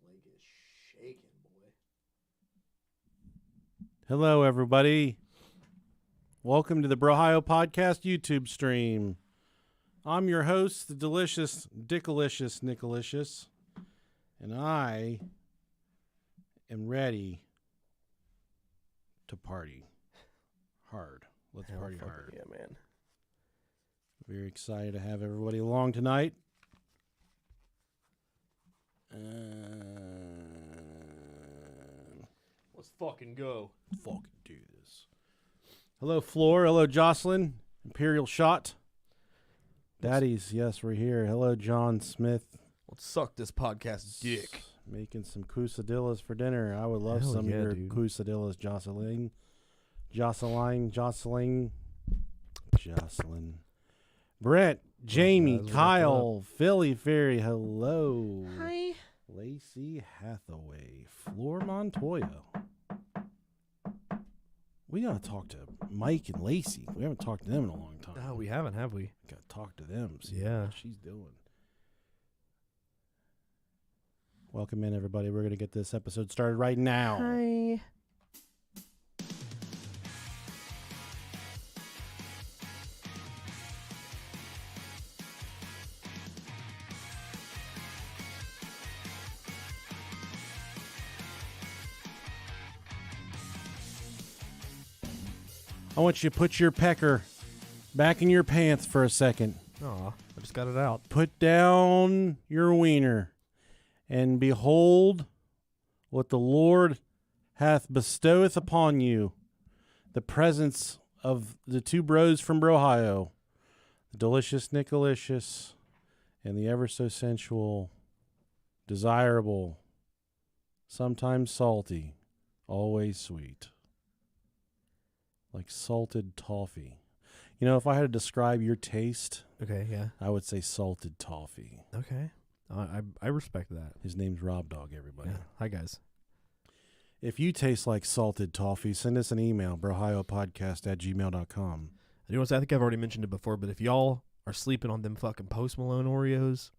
This leg is shaking, boy. Hello, everybody. Welcome to the Brohio Podcast YouTube stream. I'm your host, the delicious Dickalicious Nickalicious, and I am ready to party hard. Let's party hard. Yeah, man. Very excited to have everybody along tonight. Let's fucking go. Fucking do this. Hello, Floor. Hello, Jocelyn. Imperial Shot. Daddies, yes, we're here. Hello, John Smith. Let's suck this podcast dick. Making some quesadillas for dinner. I would love Hell some yeah, of your dude. quesadillas, Jocelyn. Brent, Jamie, guys, Kyle, Philly Fairy, hello. Hi. Lacey Hathaway, Floor Montoya. We gotta talk to Mike and Lacey. We haven't talked to them in a long time. No, we haven't, have we? Gotta talk to them. See Yeah. what she's doing. Welcome in, everybody. We're gonna get this episode started right now. Hi. I want you to put your pecker back in your pants for a second. Aw, I just got it out. Put down your wiener and behold what the Lord hath bestoweth upon you, the presence of the two bros from Brohio, the delicious Nickalicious and the ever so sensual, desirable, sometimes salty, always sweet. Like salted toffee. You know, if I had to describe your taste, Okay, yeah. I would say salted toffee. Okay. I respect that. His name's Rob Dog, everybody. Yeah. Hi, guys. If you taste like salted toffee, send us an email, brohiopodcast@gmail.com. I do want to say, I think I've already mentioned it before, but if y'all are sleeping on them fucking Post Malone Oreos,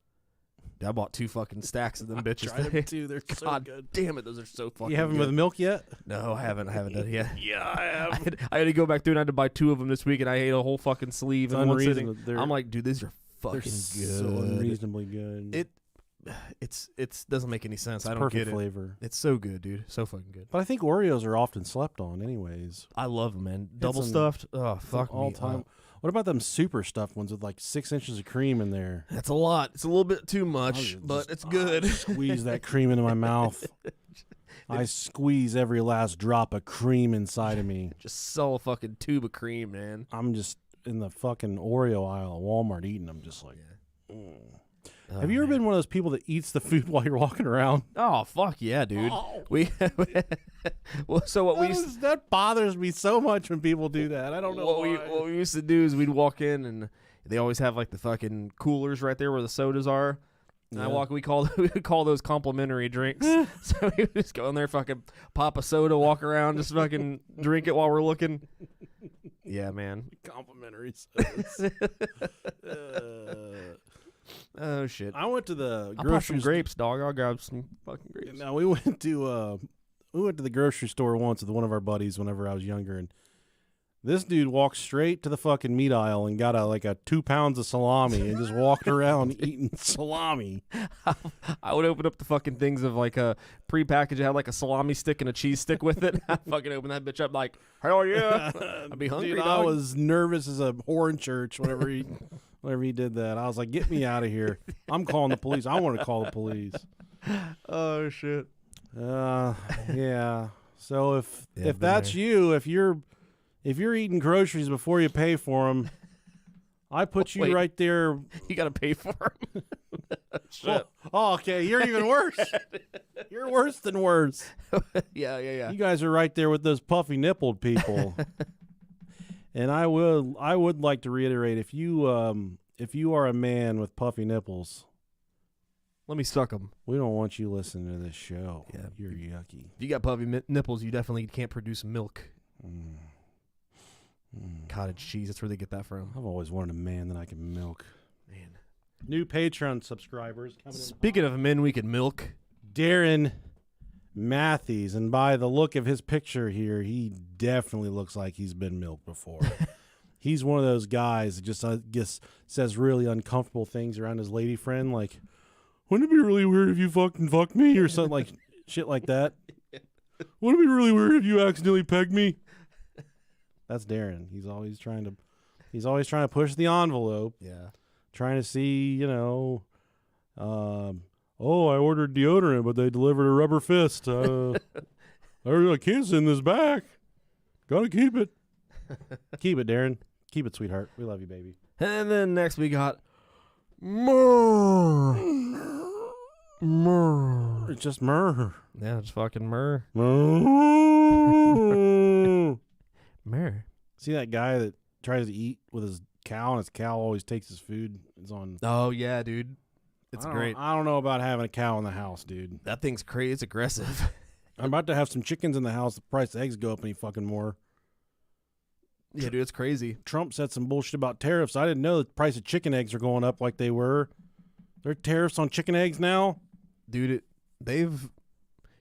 I bought 2 fucking stacks of them bitches today. too. They're God damn it, those are so fucking You have them good. with milk yet? No, I haven't done it yet. Yeah, I have. I had to go back through and I had to buy 2 of them this week, and I ate a whole fucking sleeve in one sitting. I'm like, dude, these are fucking they're good. so unreasonably good. It's doesn't make any sense. It's I don't perfect get it. flavor. It's so good, dude. So fucking good. But I think Oreos are often slept on anyways. I love them, man. Double some- stuffed. Oh, fuck all me. time. What about them super stuffed ones with like 6 inches of cream in there? That's a lot. It's a little bit too much, but it's good. Squeeze that cream into my mouth. I squeeze every last drop of cream inside of me. Just sell a fucking tube of cream, man. I'm just in the fucking Oreo aisle at Walmart eating them, just like. Oh, Have you ever man. been one of those people that eats the food while you're walking around? Oh, fuck yeah, dude. Oh. We well, so what we used That bothers me so much when people do that. I don't know what why. we used to do is we'd walk in and they always have like the fucking coolers right there where the sodas are. And Yeah. we would call those complimentary drinks. So we would just go in there, fucking pop a soda, walk around, just fucking drink it while we're looking. Yeah, man. Complimentary. Oh shit. I went to the I'll pop grocery some grapes, dog. I'll grab some fucking grapes. Now we went to the grocery store once with one of our buddies whenever I was younger, and this dude walked straight to the fucking meat aisle and got a 2 pounds of salami and just walked around eating salami. I would open up the fucking things of like a prepackaged. It had like a salami stick and a cheese stick with it. I'd fucking open that bitch up like, hell yeah. I'd be hungry, Dude, dog. I was nervous as a whore in church whenever he did that. I was like, get me out of here. I'm calling the police. I want to call the police. Oh shit. Yeah. So if Yeah, been that's there. you, if you're eating groceries before you pay for them, I put you Wait. right there. You gotta pay for them. Shit. Oh, okay. You're even worse. You're worse than worse. Yeah. You guys are right there with those puffy nippled people. And I would like to reiterate, if you are a man with puffy nipples, Let me suck them. we don't want you listening to this show. Yeah. You're yucky. If you got puffy nipples, you definitely can't produce milk. Mm. Cottage cheese. That's where they get that from. I've always wanted a man that I can milk. Man. New Patreon subscribers coming in. Speaking of men we can milk, Darren Matthews, and by the look of his picture here, he definitely looks like he's been milked before. He's one of those guys that just, I guess, says really uncomfortable things around his lady friend, like, wouldn't it be really weird if you fucking fucked me, or something like shit like that? Wouldn't it be really weird if you accidentally pegged me? That's Darren. He's always trying to push the envelope. Yeah. Trying to see, oh, I ordered deodorant, but they delivered a rubber fist. I can't send this back. Gotta keep it. Keep it, Darren. Keep it, sweetheart. We love you, baby. And then next we got Myrrh. Myrrh. It's just myrrh. Yeah, it's fucking Myrrh. Myrrh. Myrrh. See that guy that tries to eat with his cow, and his cow always takes his food? It's on. Oh, yeah, dude. It's great. I don't know about having a cow in the house, dude. That thing's crazy. It's aggressive. I'm about to have some chickens in the house. The price of eggs go up any fucking more. Yeah, dude, it's crazy. Trump said some bullshit about tariffs. I didn't know the price of chicken eggs are going up like they were. There are tariffs on chicken eggs now? Dude, they've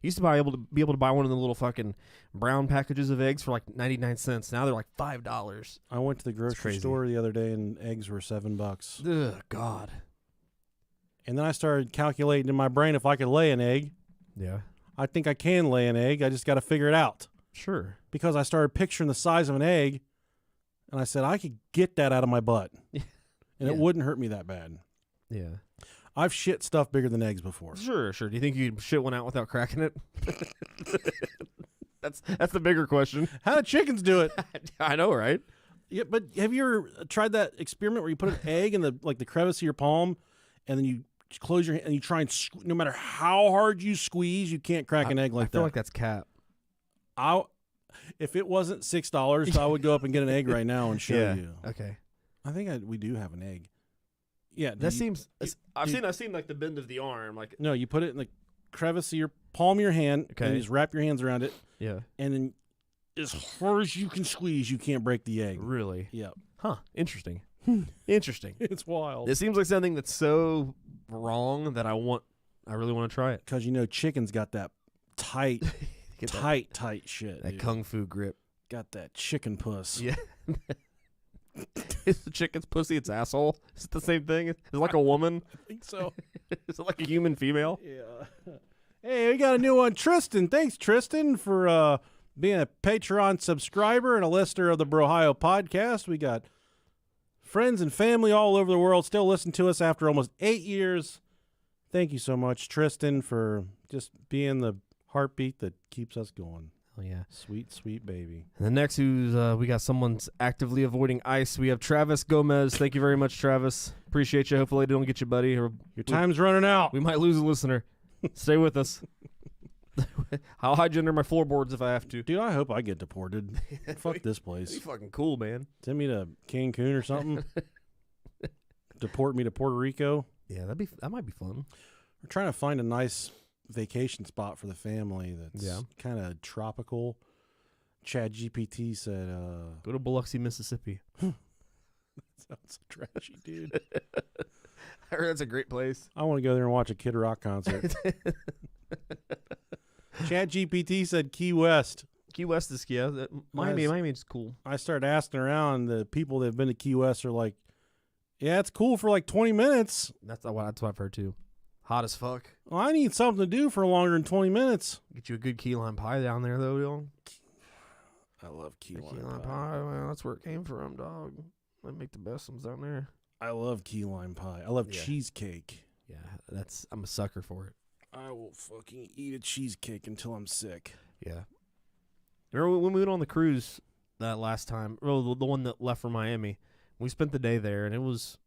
used to be able to buy one of the little fucking brown packages of eggs for like 99 cents. Now they're like $5. I went to the grocery store the other day and eggs were $7. Ugh, God. And then I started calculating in my brain if I could lay an egg. Yeah. I think I can lay an egg. I just got to figure it out. Sure. Because I started picturing the size of an egg, and I said I could get that out of my butt, and it wouldn't hurt me that bad. Yeah. I've shit stuff bigger than eggs before. Sure. Do you think you could shit one out without cracking it? That's the bigger question. How do chickens do it? I know, right? Yeah, but have you ever tried that experiment where you put an egg in the crevice of your palm, and then you close your hand and you try and no matter how hard you squeeze, you can't crack an egg like that. I feel like that's cap. If it wasn't $6, I would go up and get an egg right now and show you. Okay. I think we do have an egg. Yeah, that seems. I've seen like the bend of the arm, like no. You put it in the crevice of your palm of your hand, and you just wrap your hands around it. Yeah, and then as hard as you can squeeze, you can't break the egg. Really? Yep. Huh. Interesting. Interesting. It's wild. It seems like something that's so wrong that I really want to try it. Because chicken's got that tight shit. That kung fu grip. Got that chicken puss. Yeah. Is the chicken's pussy its asshole? Is it the same thing? Is it like a woman? I think so. Is it like a human female? Yeah. Hey, we got a new one. Tristan. Thanks, Tristan, for being a Patreon subscriber and a listener of the Brohio podcast. We got friends and family all over the world still listen to us after almost 8 years. Thank you so much, Tristan, for just being the heartbeat that keeps us going. Oh, yeah. Sweet, sweet baby. And the next we got someone's actively avoiding ice. We have Travis Gomez. Thank you very much, Travis. Appreciate you. Hopefully I don't get you, buddy. Your time's running out. We might lose a listener. Stay with us. I'll hide you under my floorboards if I have to. Dude, I hope I get deported. Fuck this place. That'd be fucking cool, man. Send me to Cancun or something. Deport me to Puerto Rico. Yeah, that might be fun. We're trying to find a nice vacation spot for the family that's kind of tropical. Chad GPT said, go to Biloxi, Mississippi. That sounds so trashy, dude. I heard that's a great place. I want to go there and watch a Kid Rock concert. Chad GPT said Key West. Key West is Miami is cool. I started asking around. The people that have been to Key West are like, yeah, it's cool for like 20 minutes. That's what I've heard too. Hot as fuck. Well, I need something to do for longer than 20 minutes. Get you a good key lime pie down there, though, dog. I love key lime pie. Man, that's where it came from, dog. They make the best ones down there. I love key lime pie. I love cheesecake. Yeah, I'm a sucker for it. I will fucking eat a cheesecake until I'm sick. Yeah. Remember when we went on the cruise that last time? Well, the one that left for Miami. We spent the day there, and it was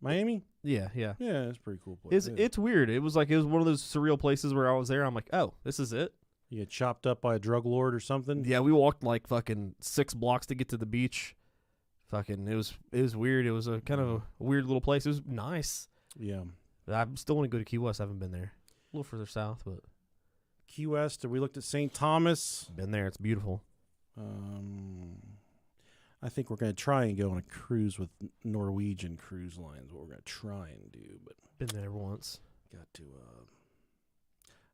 Miami. Yeah. Yeah, it's a pretty cool place. It's weird. It was one of those surreal places where I was there. I'm like, oh, this is it. You get chopped up by a drug lord or something. Yeah, we walked like fucking 6 blocks to get to the beach. Fucking, it was weird. It was a kind of a weird little place. It was nice. Yeah. I still want to go to Key West. I haven't been there. A little further south, but Key West. We looked at St. Thomas. Been there. It's beautiful. I think we're going to try and go on a cruise with Norwegian Cruise Lines. What we're going to try and do, but been there once. Got to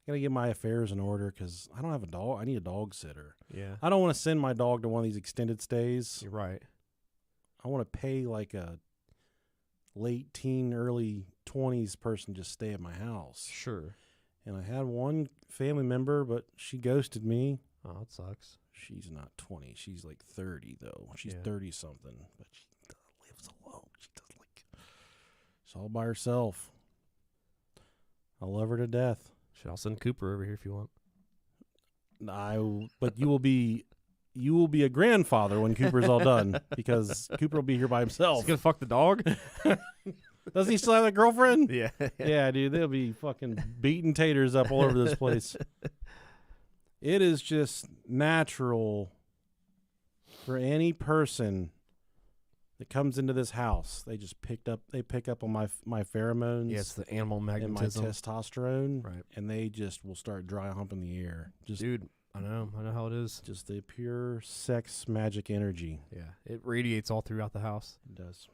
Gotta get my affairs in order because I don't have a dog. I need a dog sitter. Yeah. I don't want to send my dog to one of these extended stays. You're right. I want to pay like a late teen, early 20s person just stay at my house. Sure. And I had one family member, but she ghosted me. Oh, it sucks. She's not 20. She's like 30, though. She's Yeah. 30-something. But she lives alone. She's all by herself. I love her to death. Shit, I'll send Cooper over here if you want. But you will be a grandfather when Cooper's all done because Cooper will be here by himself. He's gonna fuck the dog? Doesn't he still have a girlfriend? Yeah. Yeah, dude, they'll be fucking beating taters up all over this place. It is just natural for any person that comes into this house. They pick up on my pheromones. Yeah, it's the animal and my magnetism. testosterone. Right. And they just will start dry humping the air. Just Dude, I know how it is. just the pure sex magic energy. Yeah, it radiates all throughout the house. It does.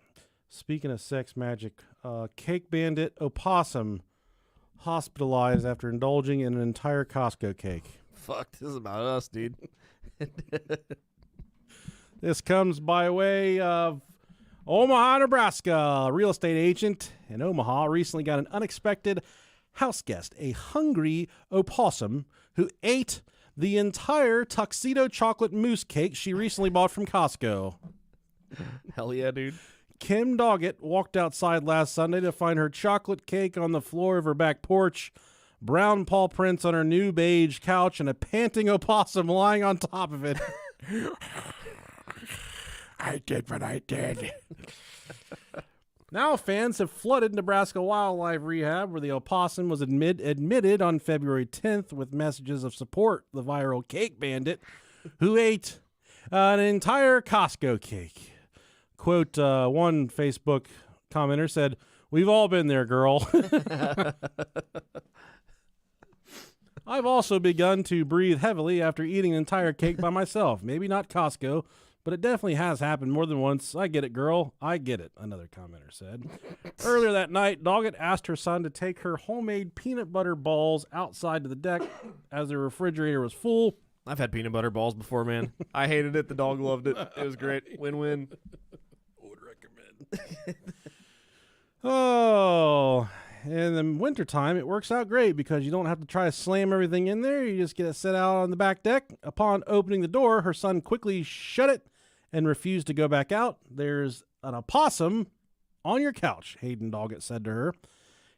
Speaking of sex magic, cake bandit opossum hospitalized after indulging in an entire Costco cake. Fuck, this is about us, dude. This comes by way of Omaha, Nebraska. A real estate agent in Omaha recently got an unexpected house guest, a hungry opossum who ate the entire tuxedo chocolate mousse cake she recently bought from Costco. Hell yeah, dude. Kim Doggett walked outside last Sunday to find her chocolate cake on the floor of her back porch, brown paw prints on her new beige couch, and a panting opossum lying on top of it. I did what I did. Now fans have flooded Nebraska Wildlife Rehab, where the opossum was admitted on February 10th with messages of support. The viral cake bandit, who ate an entire Costco cake. Quote, one Facebook commenter said, "We've all been there, girl." I've also begun to breathe heavily after eating an entire cake by myself. Maybe not Costco, but it definitely has happened more than once. I get it, girl. I get it, another commenter said. Earlier that night, Doggett asked her son to take her homemade peanut butter balls outside to the deck as the refrigerator was full. I've had peanut butter balls before, man. I hated it. The dog loved it. It was great. Win-win. Would recommend. Oh, in the wintertime, it works out great because you don't have to try to slam everything in there. You just get it set out on the back deck. Upon opening the door, her son quickly shut it and refused to go back out. "There's an opossum on your couch," Hayden Doggett said to her.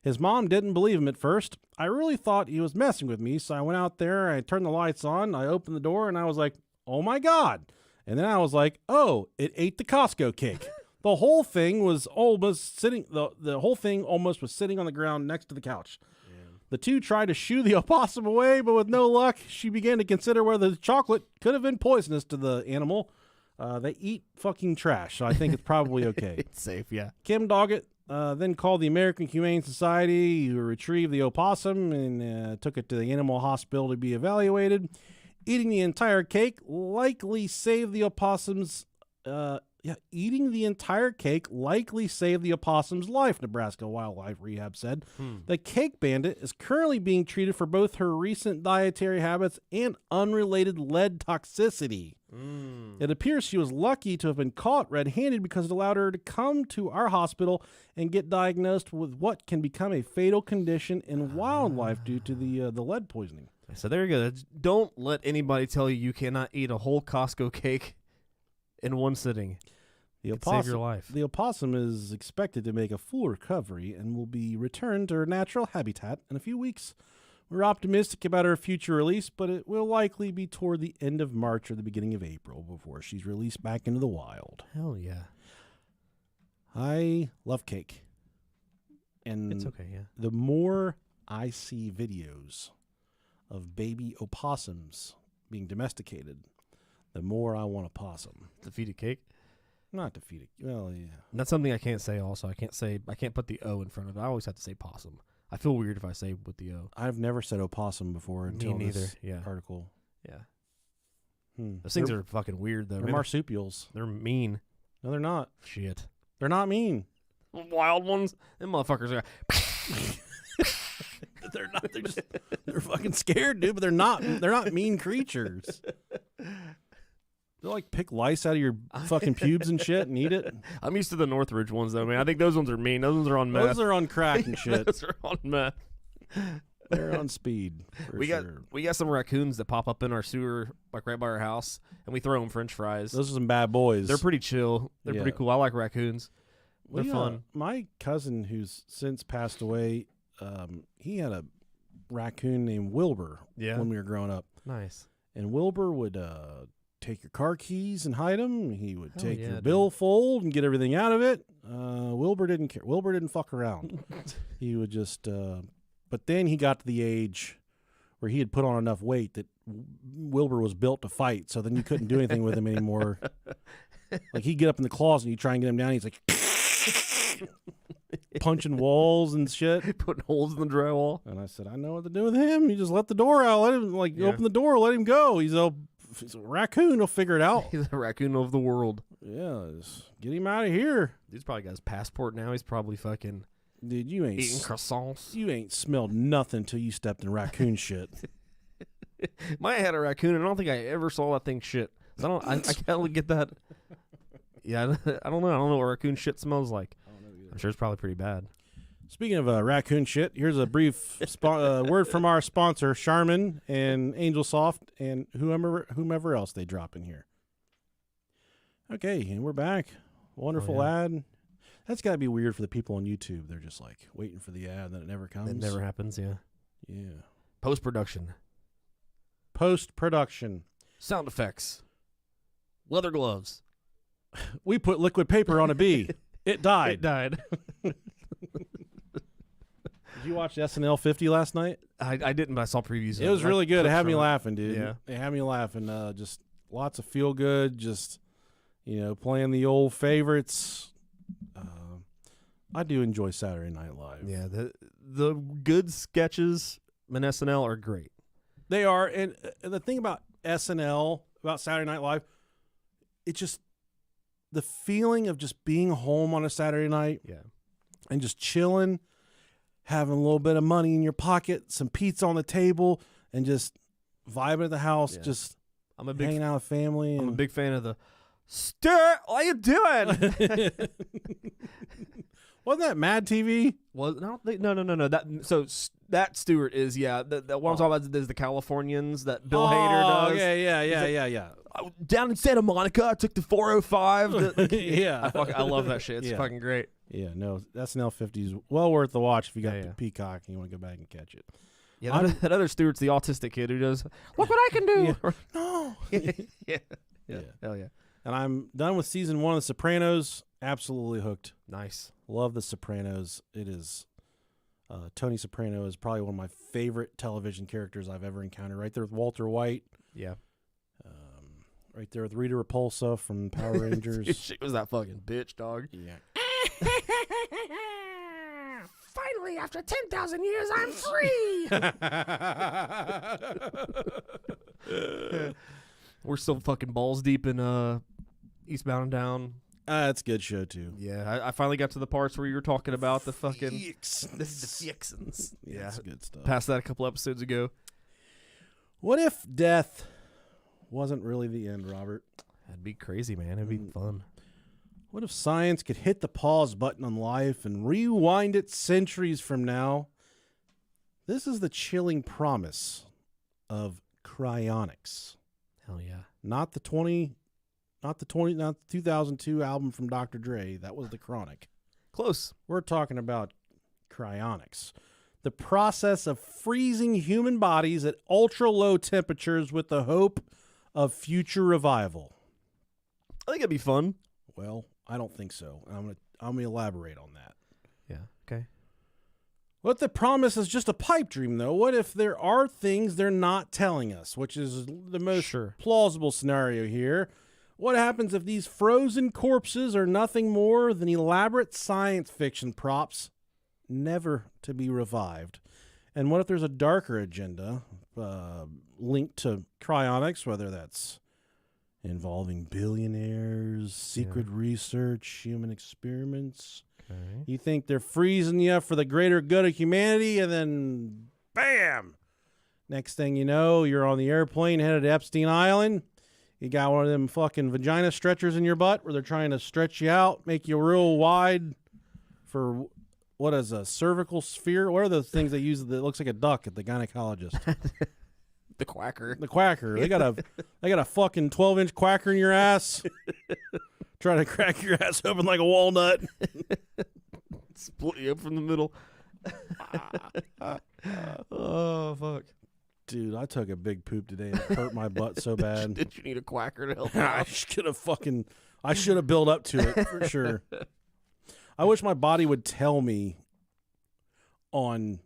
His mom didn't believe him at first. "I really thought he was messing with me, so I went out there, I turned the lights on, I opened the door, and I was like, oh my God. And then I was like, oh, it ate the Costco cake." The whole thing was almost sitting. The whole thing almost was sitting on the ground next to the couch. Yeah. The two tried to shoo the opossum away, but with no luck, she began to consider whether the chocolate could have been poisonous to the animal. They eat fucking trash, so I think it's probably okay. It's safe, yeah. Kim Doggett then called the American Humane Society, who retrieved the opossum and took it to the animal hospital to be evaluated. Eating the entire cake likely saved the opossum's. Eating the entire cake likely saved the opossum's life, Nebraska Wildlife Rehab said. The cake bandit is currently being treated for both her recent dietary habits and unrelated lead toxicity. It appears she was lucky to have been caught red-handed because it allowed her to come to our hospital and get diagnosed with what can become a fatal condition in wildlife due to the lead poisoning. So there you go. Don't let anybody tell you cannot eat a whole Costco cake in one sitting. Save your life. The opossum is expected to make a full recovery and will be returned to her natural habitat in a few weeks. We're optimistic about her future release, but it will likely be toward the end of March or the beginning of April before she's released back into the wild. Hell yeah. I love cake. And it's okay, yeah. The more I see videos of baby opossums being domesticated, the more I want a possum. To feed a cake? Not to feed it. Well, yeah. And that's something I can't say also. I can't put the O in front of it. I always have to say possum. I feel weird if I say with the O. I've never said opossum before until this article. Yeah. Those things are fucking weird, though. They're marsupials. They're mean. No, they're not. Shit. They're not mean. Wild ones? Them motherfuckers are... They're not. They're fucking scared, dude. But they're not. They're not mean creatures. They'll like pick lice out of your fucking pubes and shit and eat it. I'm used to the Northridge ones though, man. I think those ones are mean. Those ones are on meth. Those are on crack and shit. Those are on meth. They're on speed. We got some raccoons that pop up in our sewer, like right by our house, and we throw them French fries. Those are some bad boys. They're pretty chill. They're pretty cool. I like raccoons. They're fun. My cousin, who's since passed away, he had a raccoon named Wilbur. Yeah. When we were growing up. Nice. And Wilbur would take your car keys and hide them. He would take your dude. billfold and get everything out of it. Wilbur didn't care. Wilbur didn't fuck around. He would just. But then he got to the age where he had put on enough weight that Wilbur was built to fight. So then you couldn't do anything with him anymore. Like he'd get up in the closet and you try and get him down. He's like punching walls and shit, putting holes in the drywall. And I said, I know what to do with him. You just let the door out. Let him open the door. Let him go. He's a raccoon. He'll figure it out. He's a raccoon of the world. Yeah, just get him out of here. Dude's probably got his passport now. He's probably fucking. Dude, you ain't eating croissants. You ain't smelled nothing until you stepped in raccoon shit. Maya had a raccoon, and I don't think I ever saw that thing shit. I can't really get that. Yeah, I don't know. I don't know what raccoon shit smells like. I'm sure it's probably pretty bad. Speaking of raccoon shit, here's a brief word from our sponsor, Charmin and Angel Soft, and whomever else they drop in here. Okay, and we're back. Wonderful ad. That's got to be weird for the people on YouTube. They're just like waiting for the ad, then it never comes. It never happens, yeah. Yeah. Post-production. Sound effects. Leather gloves. We put liquid paper on a bee. It died. Did you watch SNL 50 last night? I didn't, but I saw previews. It was really good. It had me laughing, dude. Yeah. It had me laughing. Just lots of feel good. Just, playing the old favorites. I do enjoy Saturday Night Live. Yeah, the good sketches in SNL are great. They are, and the thing about SNL, about Saturday Night Live, it's just the feeling of just being home on a Saturday night, and just chilling, having a little bit of money in your pocket, some pizza on the table, and just vibing at the house, just hanging out with family. I'm a big fan of the Stuart. What are you doing? Wasn't that Mad TV? No. That Stewart is The one I'm talking about is the Californians that Bill Hader does. Yeah. Down in Santa Monica, I took the 405. Yeah, I love that shit. It's fucking great. Yeah, no, SNL 50 is well worth the watch if you got the Peacock and you want to go back and catch it. Yeah, that other Stewart's the autistic kid who does. Look what I can do. No. Yeah. Hell yeah. And I'm done with season 1 of The Sopranos. Absolutely hooked. Nice. Love The Sopranos. It is Tony Soprano is probably one of my favorite television characters I've ever encountered. Right there with Walter White. Yeah. Right there with Rita Repulsa from Power Rangers. She was that fucking bitch, dog. Yeah. Finally, after 10,000 years, I'm free. We're still fucking balls deep in Eastbound and Down. It's a good show, too. Yeah, I finally got to the parts where you were talking about the fucking... The Fixins. Yeah, that's good stuff. Passed that a couple episodes ago. What if death wasn't really the end, Robert? That'd be crazy, man. It'd be fun. What if science could hit the pause button on life and rewind it centuries from now? This is the chilling promise of Cryonics. Hell yeah. Not the 2002 album from Dr. Dre. That was The Chronic. Close. We're talking about cryonics. The process of freezing human bodies at ultra low temperatures with the hope of future revival. I think it'd be fun. Well, I don't think so. I'm gonna elaborate on that. Yeah. Okay. What if the promise is just a pipe dream, though? What if there are things they're not telling us, which is the most plausible scenario here? What happens if these frozen corpses are nothing more than elaborate science fiction props, never to be revived? And what if there's a darker agenda linked to cryonics, whether that's involving billionaires, secret research, human experiments? Okay. You think they're freezing you for the greater good of humanity, and then Bam! Next thing you know, you're on the airplane headed to Epstein Island. You got one of them fucking vagina stretchers in your butt where they're trying to stretch you out, make you real wide for what is a cervical sphere? What are those things they use that looks like a duck at the gynecologist? The quacker. The quacker. They got a fucking 12-inch quacker in your ass. Trying to crack your ass open like a walnut. Split you up from the middle. Oh, fuck. Dude, I took a big poop today and it hurt my butt so bad. Did you need a quacker to help I out? should have built up to it for sure. I wish my body would tell me on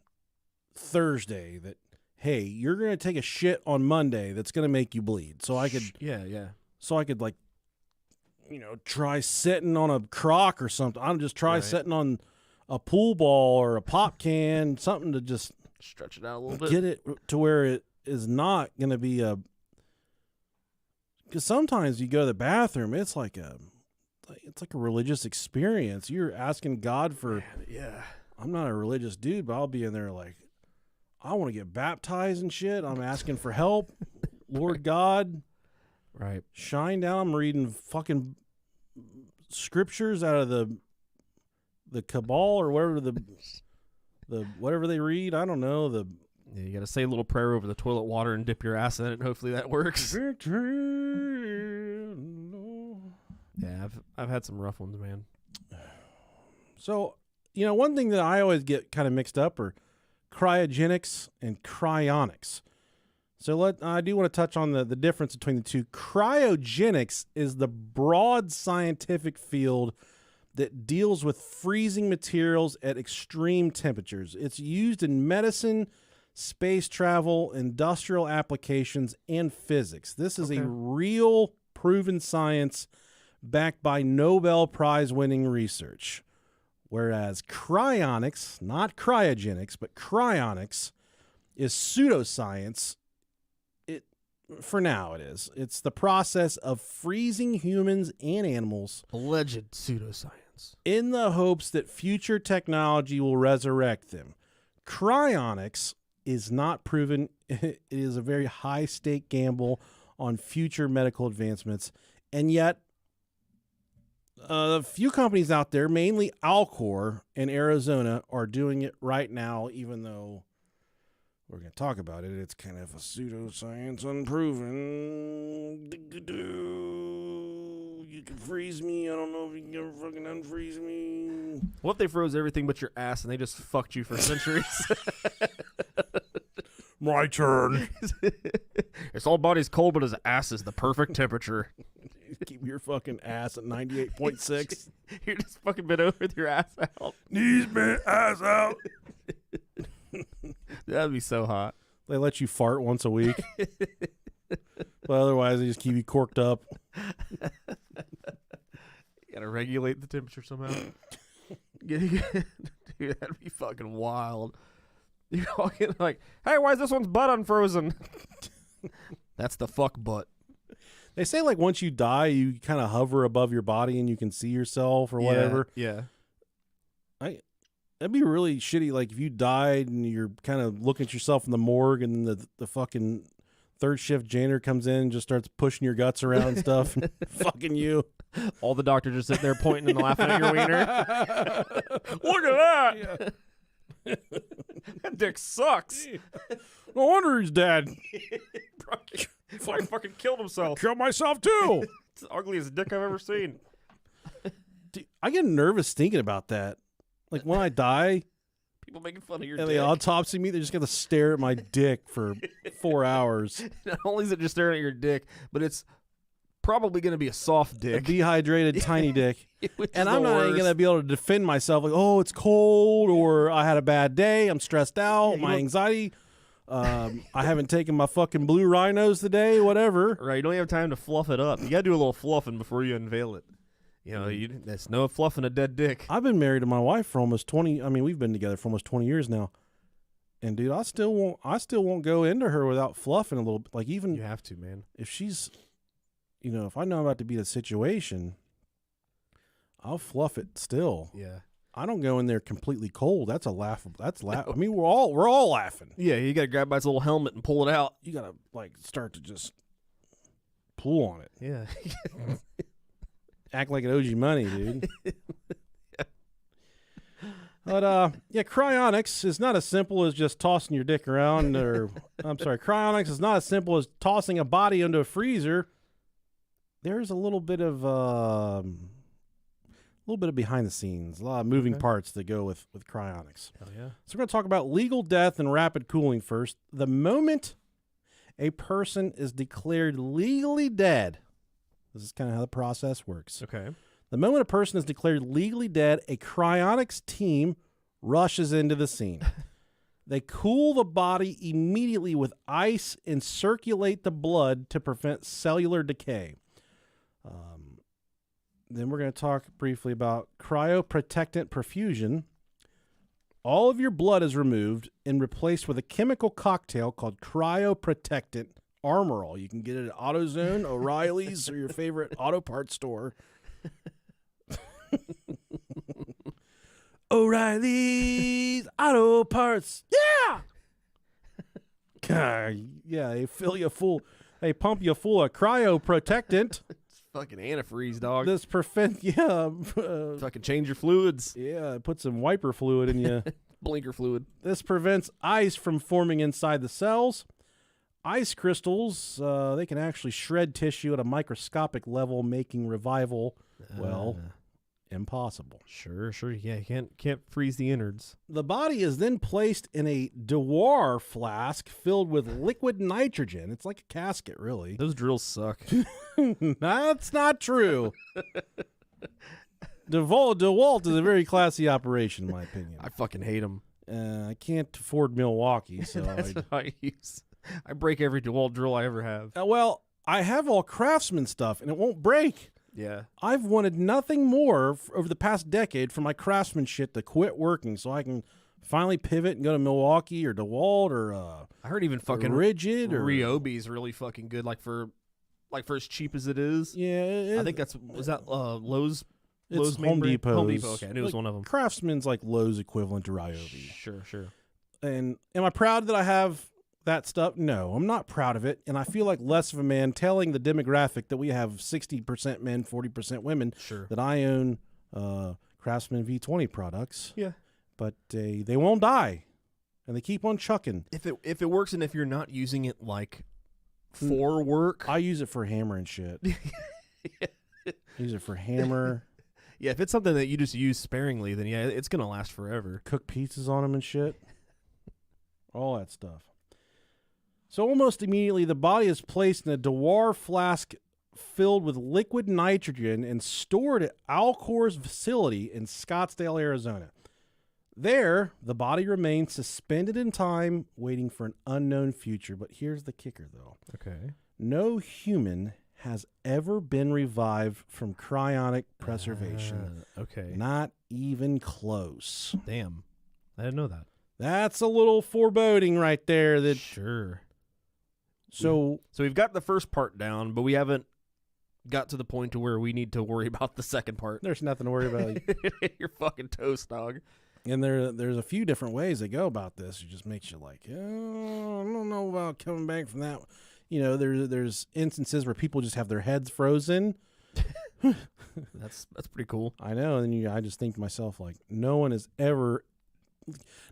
Thursday that, hey, you're going to take a shit on Monday that's going to make you bleed. So I could So I could like, try sitting on a crock or something. I'm just try sitting on a pool ball or a pop can, something to just stretch it out a little bit. Get it to where it is not going to be a. Because sometimes you go to the bathroom, it's like a religious experience. You're asking God for. Yeah. I'm not a religious dude, but I'll be in there like, I want to get baptized and shit. I'm asking for help, Lord God. Right. Shine down. I'm reading fucking scriptures out of the Cabal or whatever the whatever they read. I don't know. You got to say a little prayer over the toilet water and dip your ass in it, and hopefully that works. Yeah, I've had some rough ones, man. So, one thing that I always get kind of mixed up are cryogenics and cryonics. So I do want to touch on the difference between the two. Cryogenics is the broad scientific field that deals with freezing materials at extreme temperatures. It's used in medicine, space travel, industrial applications, and physics. This is a real proven science backed by Nobel Prize-winning research. Whereas cryonics, not cryogenics, but cryonics, is pseudoscience. For now, it is. It's the process of freezing humans and animals. Alleged pseudoscience. In the hopes that future technology will resurrect them. Cryonics is not proven. It is a very high-stake gamble on future medical advancements. And yet, a few companies out there, mainly Alcor in Arizona, are doing it right now, even though we're going to talk about it. It's kind of a pseudoscience, unproven. You can freeze me. I don't know if you can ever fucking unfreeze me. What if they froze everything but your ass and they just fucked you for centuries? My turn. His whole body's cold, but his ass is the perfect temperature. Keep your fucking ass at 98.6. You're just fucking bent over with your ass out. Knees bent, ass out. That'd be so hot. They let you fart once a week. But otherwise, they just keep you corked up. You gotta regulate the temperature somehow. Dude, that'd be fucking wild. You're walking like, hey, why is this one's butt unfrozen? That's the fuck butt. They say like once you die, you kind of hover above your body and you can see yourself or whatever. Yeah. That'd be really shitty. Like if you died and you're kind of looking at yourself in the morgue and the fucking third shift janitor comes in and just starts pushing your guts around and stuff. And fucking you. All the doctors just sitting there pointing and laughing at your wiener. Look at that. Yeah. That dick sucks. No wonder he's dead. Fucking killed himself. Killed myself too. It's the ugliest dick I've ever seen. Dude, I get nervous thinking about that. Like when I die, people making fun of your and dick. they autopsy me, they just got to stare at my dick for 4 hours. Not only is it just staring at your dick, but it's probably going to be a soft dick. A dehydrated tiny dick. And I'm not even worst. going to be able to defend myself like, oh, it's cold, or I had a bad day, I'm stressed out, my anxiety, I haven't taken my fucking blue rhinos today, whatever. Right, you don't have time to fluff it up. You got to do a little fluffing before you unveil it. You know, there's no fluffing a dead dick. I've been married to my wife for almost 20. I mean, we've been together for almost 20 years now. And dude, I still won't go into her without fluffing a little. Like even you have to, man. If she's, if I know I'm about to be in a situation, I'll fluff it still. Yeah. I don't go in there completely cold. That's a laughable. I mean, we're all laughing. Yeah, you got to grab by its little helmet and pull it out. You gotta start to just pull on it. Yeah. Act like it owes you money, dude. But cryonics is not as simple as just tossing your dick around, cryonics is not as simple as tossing a body into a freezer. There's a little bit of behind the scenes, a lot of moving parts that go with cryonics. Hell yeah. So we're going to talk about legal death and rapid cooling first. The moment a person is declared legally dead, this is kind of how the process works. Okay. The moment a person is declared legally dead, a cryonics team rushes into the scene. They cool the body immediately with ice and circulate the blood to prevent cellular decay. Then we're going to talk briefly about cryoprotectant perfusion. All of your blood is removed and replaced with a chemical cocktail called cryoprotectant Armor All. You can get it at AutoZone, O'Reilly's, or your favorite auto parts store. O'Reilly's Auto Parts. Yeah! Yeah, they fill you full. They pump you full of cryoprotectant. It's fucking antifreeze, dog. This Fucking change your fluids. Yeah, put some wiper fluid in you. Blinker fluid. This prevents ice from forming inside the cells. Ice crystals, they can actually shred tissue at a microscopic level, making revival, impossible. Sure. Yeah, you can't freeze the innards. The body is then placed in a Dewar flask filled with liquid nitrogen. It's like a casket, really. Those drills suck. That's not true. DeWalt is a very classy operation, in my opinion. I fucking hate them. I can't afford Milwaukee, so That's what I use. I break every DeWalt drill I ever have. Well, I have all Craftsman stuff, and it won't break. Yeah. I've wanted nothing more over the past decade for my Craftsman shit to quit working so I can finally pivot and go to Milwaukee or DeWalt or I heard even fucking Rigid or Ryobi's really fucking good, like for as cheap as it is. Yeah, I think was that Lowe's. It's Lowe's Home Depot. Home Depot. Okay, I knew it was one of them. Craftsman's like Lowe's equivalent to Ryobi. Sure. And am I proud that I have that stuff? No, I'm not proud of it. And I feel like less of a man telling the demographic that we have 60% men, 40% women, Sure. that I own Craftsman V20 products. Yeah. But they won't die. And they keep on chucking. If it works and if you're not using it like for work. I use it for hammer and shit. Use it for hammer. Yeah, if it's something that you just use sparingly, then yeah, it's going to last forever. Cook pizzas on them and shit. All that stuff. So almost immediately, the body is placed in a Dewar flask filled with liquid nitrogen and stored at Alcor's facility in Scottsdale, Arizona. There, the body remains suspended in time, waiting for an unknown future. But here's the kicker, though. Okay. No human has ever been revived from cryonic preservation. Okay. Not even close. Damn. I didn't know that. That's a little foreboding right there. That Sure. So we've got the first part down, but we haven't got to the point to where we need to worry about the second part. there's nothing to worry about. You're fucking toast, dog. And there's a few different ways they go about this. It just makes you like, oh, I don't know about coming back from that. You know, there's instances where people just have their heads frozen. That's pretty cool. I know. And I just think to myself, like, no one has ever,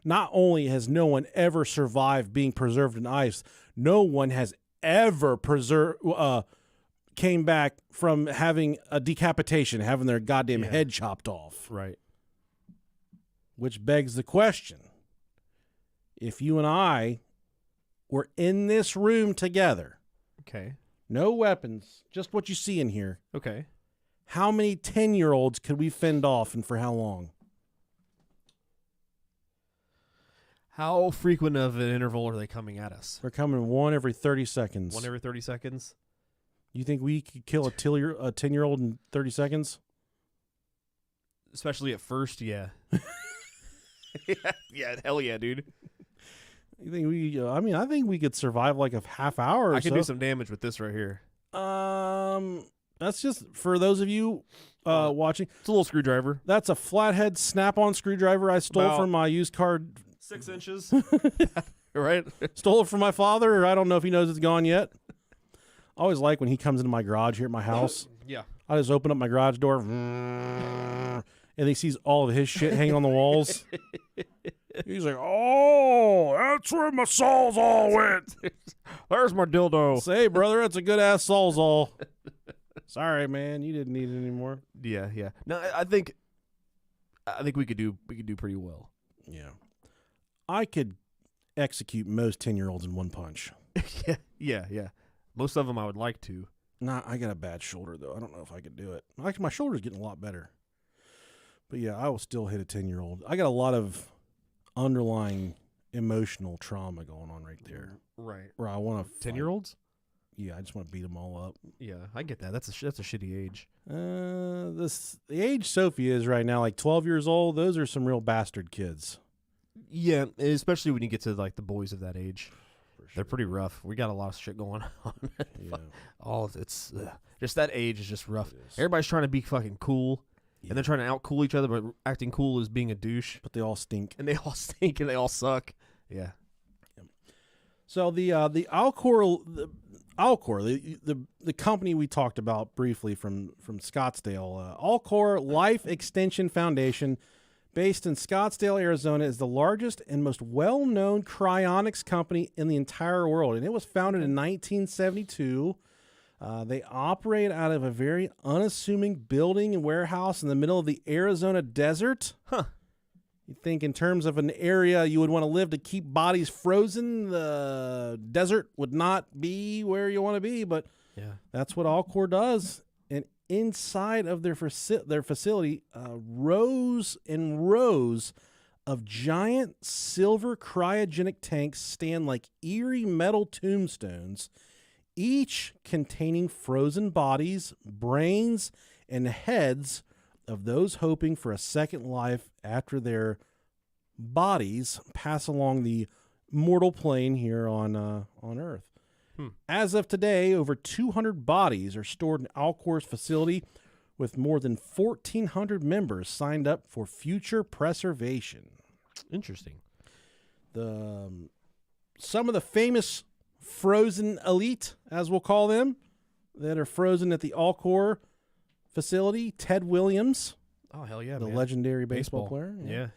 not only has no one ever survived being preserved in ice, no one has ever came back from having a decapitation, having their goddamn head chopped off. Right. Which begs the question, if you and I were in this room together, Okay. no weapons, just what you see in here, Okay. how many 10-year-olds could we fend off and for how long? How frequent of an interval are they coming at us? They're coming one every 30 seconds. One every 30 seconds? You think we could kill a 10-year-old in 30 seconds? Especially at first, yeah. Yeah, hell yeah, dude. You think we? I think we could survive like a half hour. I can do some damage with this right here. I That's just for those of you watching. It's a little screwdriver. That's a flathead snap-on screwdriver I stole About from my used car. 6 inches. Right? Stole it from my father, or I don't know if he knows it's gone yet. I always like when he comes into my garage here at my house. Yeah. I just open up my garage door, and he sees all of his shit hanging on the walls. He's like, "Oh, that's where my Sawzall went." There's my dildo. Say, brother, that's a good-ass Sawzall. Sorry, man, you didn't need it anymore. Yeah, yeah. No, I think we could do pretty well. Yeah. I could execute most 10-year-olds in one punch. Yeah. Most of them I would like to. Nah, I got a bad shoulder, though. I don't know if I could do it. My shoulder's getting a lot better. But, yeah, I will still hit a 10-year-old. I got a lot of underlying emotional trauma going on right there. Right. Where I want to 10-year-olds? Yeah, I just want to beat them all up. Yeah, I get that. That's a shitty age. The age Sophie is right now, like 12 years old, those are some real bastard kids. Yeah, especially when you get to like the boys of that age. For sure. They're pretty rough. We got a lot of shit going on. Yeah. All of it's just that age is just rough. Everybody's trying to be fucking cool, and they're trying to out-cool each other, but acting cool is being a douche. But they all stink. And they all stink, and they all suck. Yeah. So the Alcor, the company we talked about briefly from Scottsdale, Alcor Life Extension Foundation, based in Scottsdale, Arizona, is the largest and most well-known cryonics company in the entire world, and it was founded in 1972. They operate out of a very unassuming building and warehouse in the middle of the Arizona desert. Huh. You think in terms of an area you would want to live to keep bodies frozen, the desert would not be where you want to be, but Yeah. that's what Alcor does. And inside of their facility, rows and rows of giant silver cryogenic tanks stand like eerie metal tombstones, each containing frozen bodies, brains, and heads of those hoping for a second life after their bodies pass along the mortal plane here on Earth. As of today, over 200 bodies are stored in Alcor's facility, with more than 1,400 members signed up for future preservation. Interesting. Some of the famous frozen elite, as we'll call them, that are frozen at the Alcor facility: Ted Williams, Oh, hell yeah, the man. legendary baseball player. Yeah.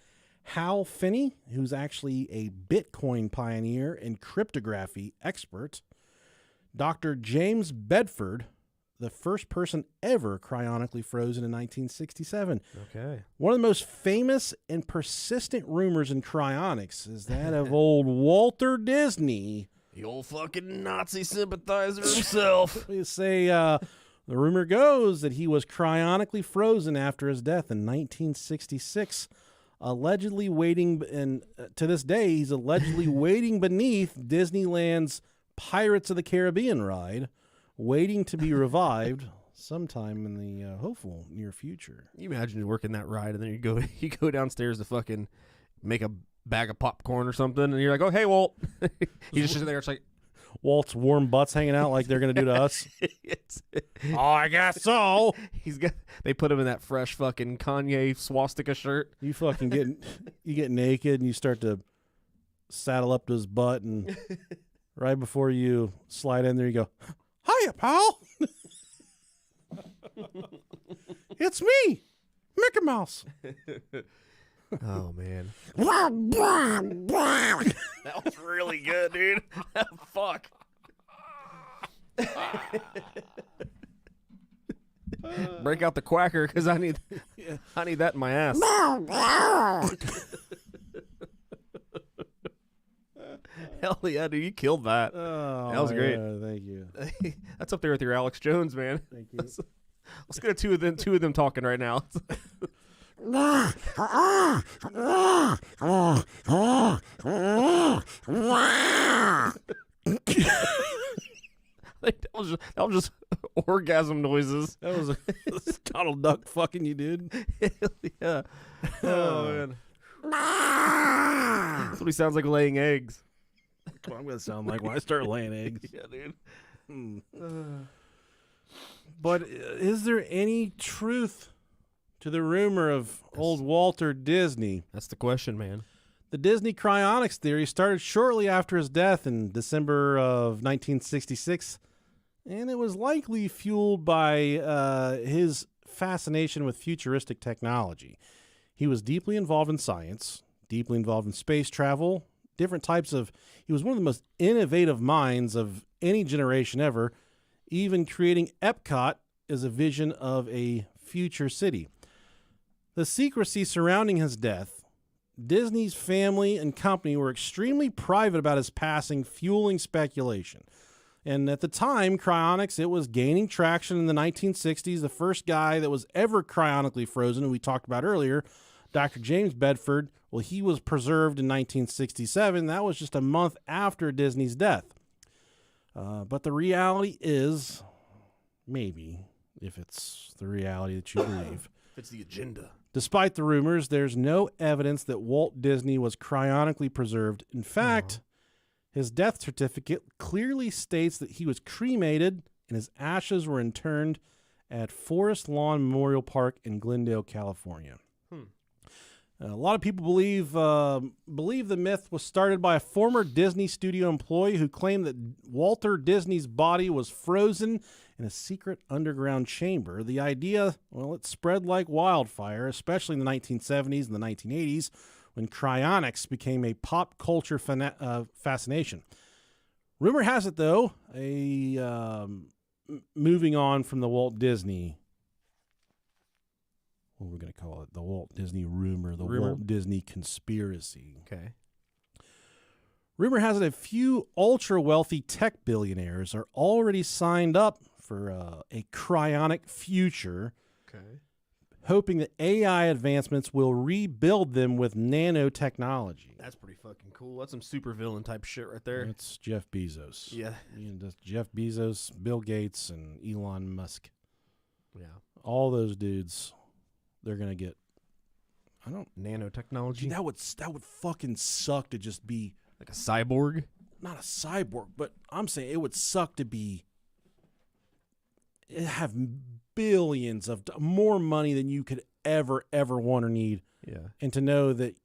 Hal Finney, who's actually a Bitcoin pioneer and cryptography expert. Dr. James Bedford, the first person ever cryonically frozen in 1967. Okay. One of the most famous and persistent rumors in cryonics is that of old Walter Disney. The old fucking Nazi sympathizer himself. They say the rumor goes that he was cryonically frozen after his death in 1966, allegedly waiting, and to this day, he's allegedly waiting beneath Disneyland's Pirates of the Caribbean ride, waiting to be revived sometime in the hopeful near future. You imagine you working that ride, and then you go downstairs to fucking make a bag of popcorn or something, and you're like, "Oh, hey, Walt." He's just sitting there. It's like Walt's warm butts hanging out like they're gonna do to us. Oh, I guess so. They put him in that fresh fucking Kanye swastika shirt. You fucking get naked and you start to saddle up to his butt, and right before you slide in there, you go, "Hiya, pal." It's me, Mickey Mouse. Oh man, that was really good, dude. Fuck. Break out the quacker, because I need that in my ass. Hell yeah, dude, you killed that. Oh, that was great. Yeah, thank you. That's up there with your Alex Jones, man. Thank you. Let's get two of them talking right now. That was just orgasm noises. That was a Donald Duck fucking you, dude. Yeah. Oh man. That's what he sounds like laying eggs. That's what I'm gonna sound like when I start laying eggs. Yeah, dude. But is there any truth to the rumor of old Walter Disney? That's the question, man. The Disney cryonics theory started shortly after his death in December of 1966, and it was likely fueled by his fascination with futuristic technology. He was deeply involved in science, deeply involved in space travel, different types of... He was one of the most innovative minds of any generation ever, even creating Epcot as a vision of a future city. The secrecy surrounding his death, Disney's family and company were extremely private about his passing, fueling speculation. And at the time, cryonics, it was gaining traction in the 1960s. The first guy that was ever cryonically frozen, who we talked about earlier, Dr. James Bedford, well, he was preserved in 1967. That was just a month after Disney's death. But the reality is, maybe, if it's the reality that you believe. It's the agenda. Despite the rumors, there's no evidence that Walt Disney was cryonically preserved. In fact, his death certificate clearly states that he was cremated and his ashes were interned at Forest Lawn Memorial Park in Glendale, California. A lot of people believe the myth was started by a former Disney studio employee who claimed that Walter Disney's body was frozen in a secret underground chamber. The idea, well, it spread like wildfire, especially in the 1970s and the 1980s, when cryonics became a pop culture fascination. Rumor has it, though, moving on from the Walt Disney... What are we going to call it? The Walt Disney rumor, the Walt Disney conspiracy. Okay. Rumor has it a few ultra-wealthy tech billionaires are already signed up for a cryonic future, hoping that AI advancements will rebuild them with nanotechnology. That's pretty fucking cool. That's some supervillain type shit right there. It's Jeff Bezos. Yeah. That's Jeff Bezos, Bill Gates, and Elon Musk. Yeah. All those dudes... They're gonna get, nanotechnology. Dude, that would fucking suck to just be like a cyborg. Not a cyborg, but I'm saying it would suck to have billions of more money than you could ever want or need. Yeah, and to know that,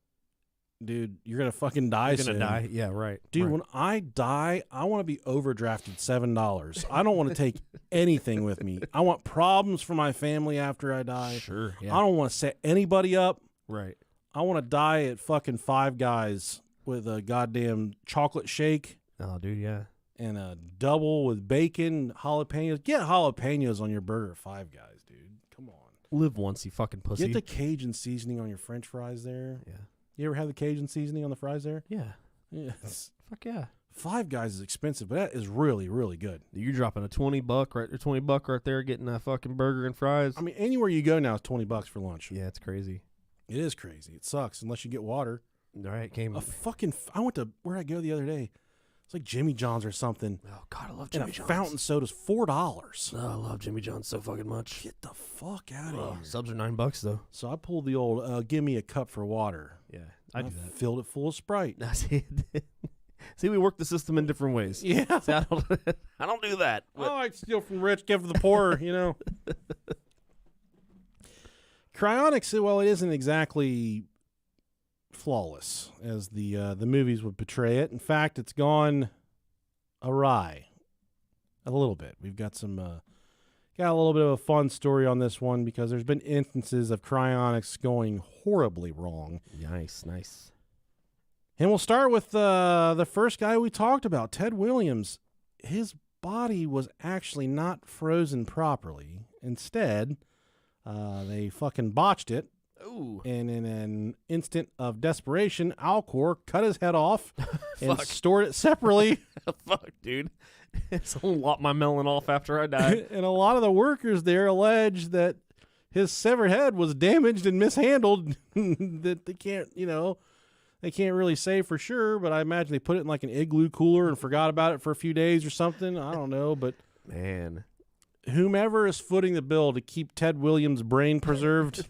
dude, you're gonna fucking die soon. You're gonna die. Yeah, right. Dude, right. When I die, I want to be overdrafted $7. I don't want to take anything with me. I want problems for my family after I die. Sure. Yeah. I don't want to set anybody up. Right. I want to die at fucking Five Guys with a goddamn chocolate shake. Oh, dude, yeah. And a double with bacon, jalapenos. Get jalapenos on your burger at Five Guys, dude. Come on. Live once, you fucking pussy. Get the Cajun seasoning on your French fries there. Yeah. You ever have the Cajun seasoning on the fries there? Yeah. Yes. Fuck yeah. Five Guys is expensive, but that is really, really good. You're dropping a $20 right there, getting a fucking burger and fries. I mean, anywhere you go now is $20 for lunch. Yeah, it's crazy. It is crazy. It sucks unless you get water. All right, I went to where I go the other day. It's like Jimmy John's or something. Oh God, I love Jimmy John's. And a fountain soda's $4. Oh, I love Jimmy John's so fucking much. Get the fuck out of here. Subs are $9 though. So I pulled the old give me a cup for water. Yeah, I do that. Filled it full of Sprite. See, we work the system in different ways. Yeah. See, I don't do that. I like to steal from the rich, give to the poor, you know. Cryonics, well, it isn't exactly flawless as the movies would portray it. In fact, it's gone awry a little bit. We've got got a little bit of a fun story on this one because there's been instances of cryonics going horribly wrong. Nice. And we'll start with the first guy we talked about, Ted Williams. His body was actually not frozen properly. Instead, they fucking botched it. Ooh. And in an instant of desperation, Alcor cut his head off and stored it separately. Fuck, dude. Someone lopped my melon off after I died. And a lot of the workers there allege that his severed head was damaged and mishandled. That they can't really say for sure, but I imagine they put it in like an igloo cooler and forgot about it for a few days or something. I don't know, but man, whomever is footing the bill to keep Ted Williams' brain preserved,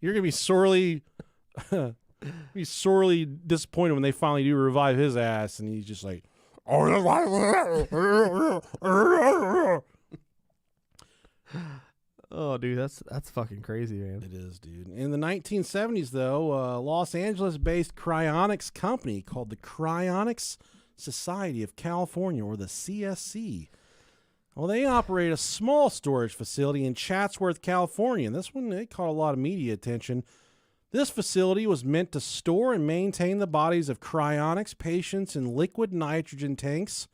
you're gonna be sorely disappointed when they finally do revive his ass, and he's just like, Oh, dude, that's fucking crazy, man. It is, dude. In the 1970s, though, a Los Angeles-based cryonics company called the Cryonics Society of California, or the CSC. Well, they operate a small storage facility in Chatsworth, California. And this one, it caught a lot of media attention. This facility was meant to store and maintain the bodies of cryonics patients in liquid nitrogen tanks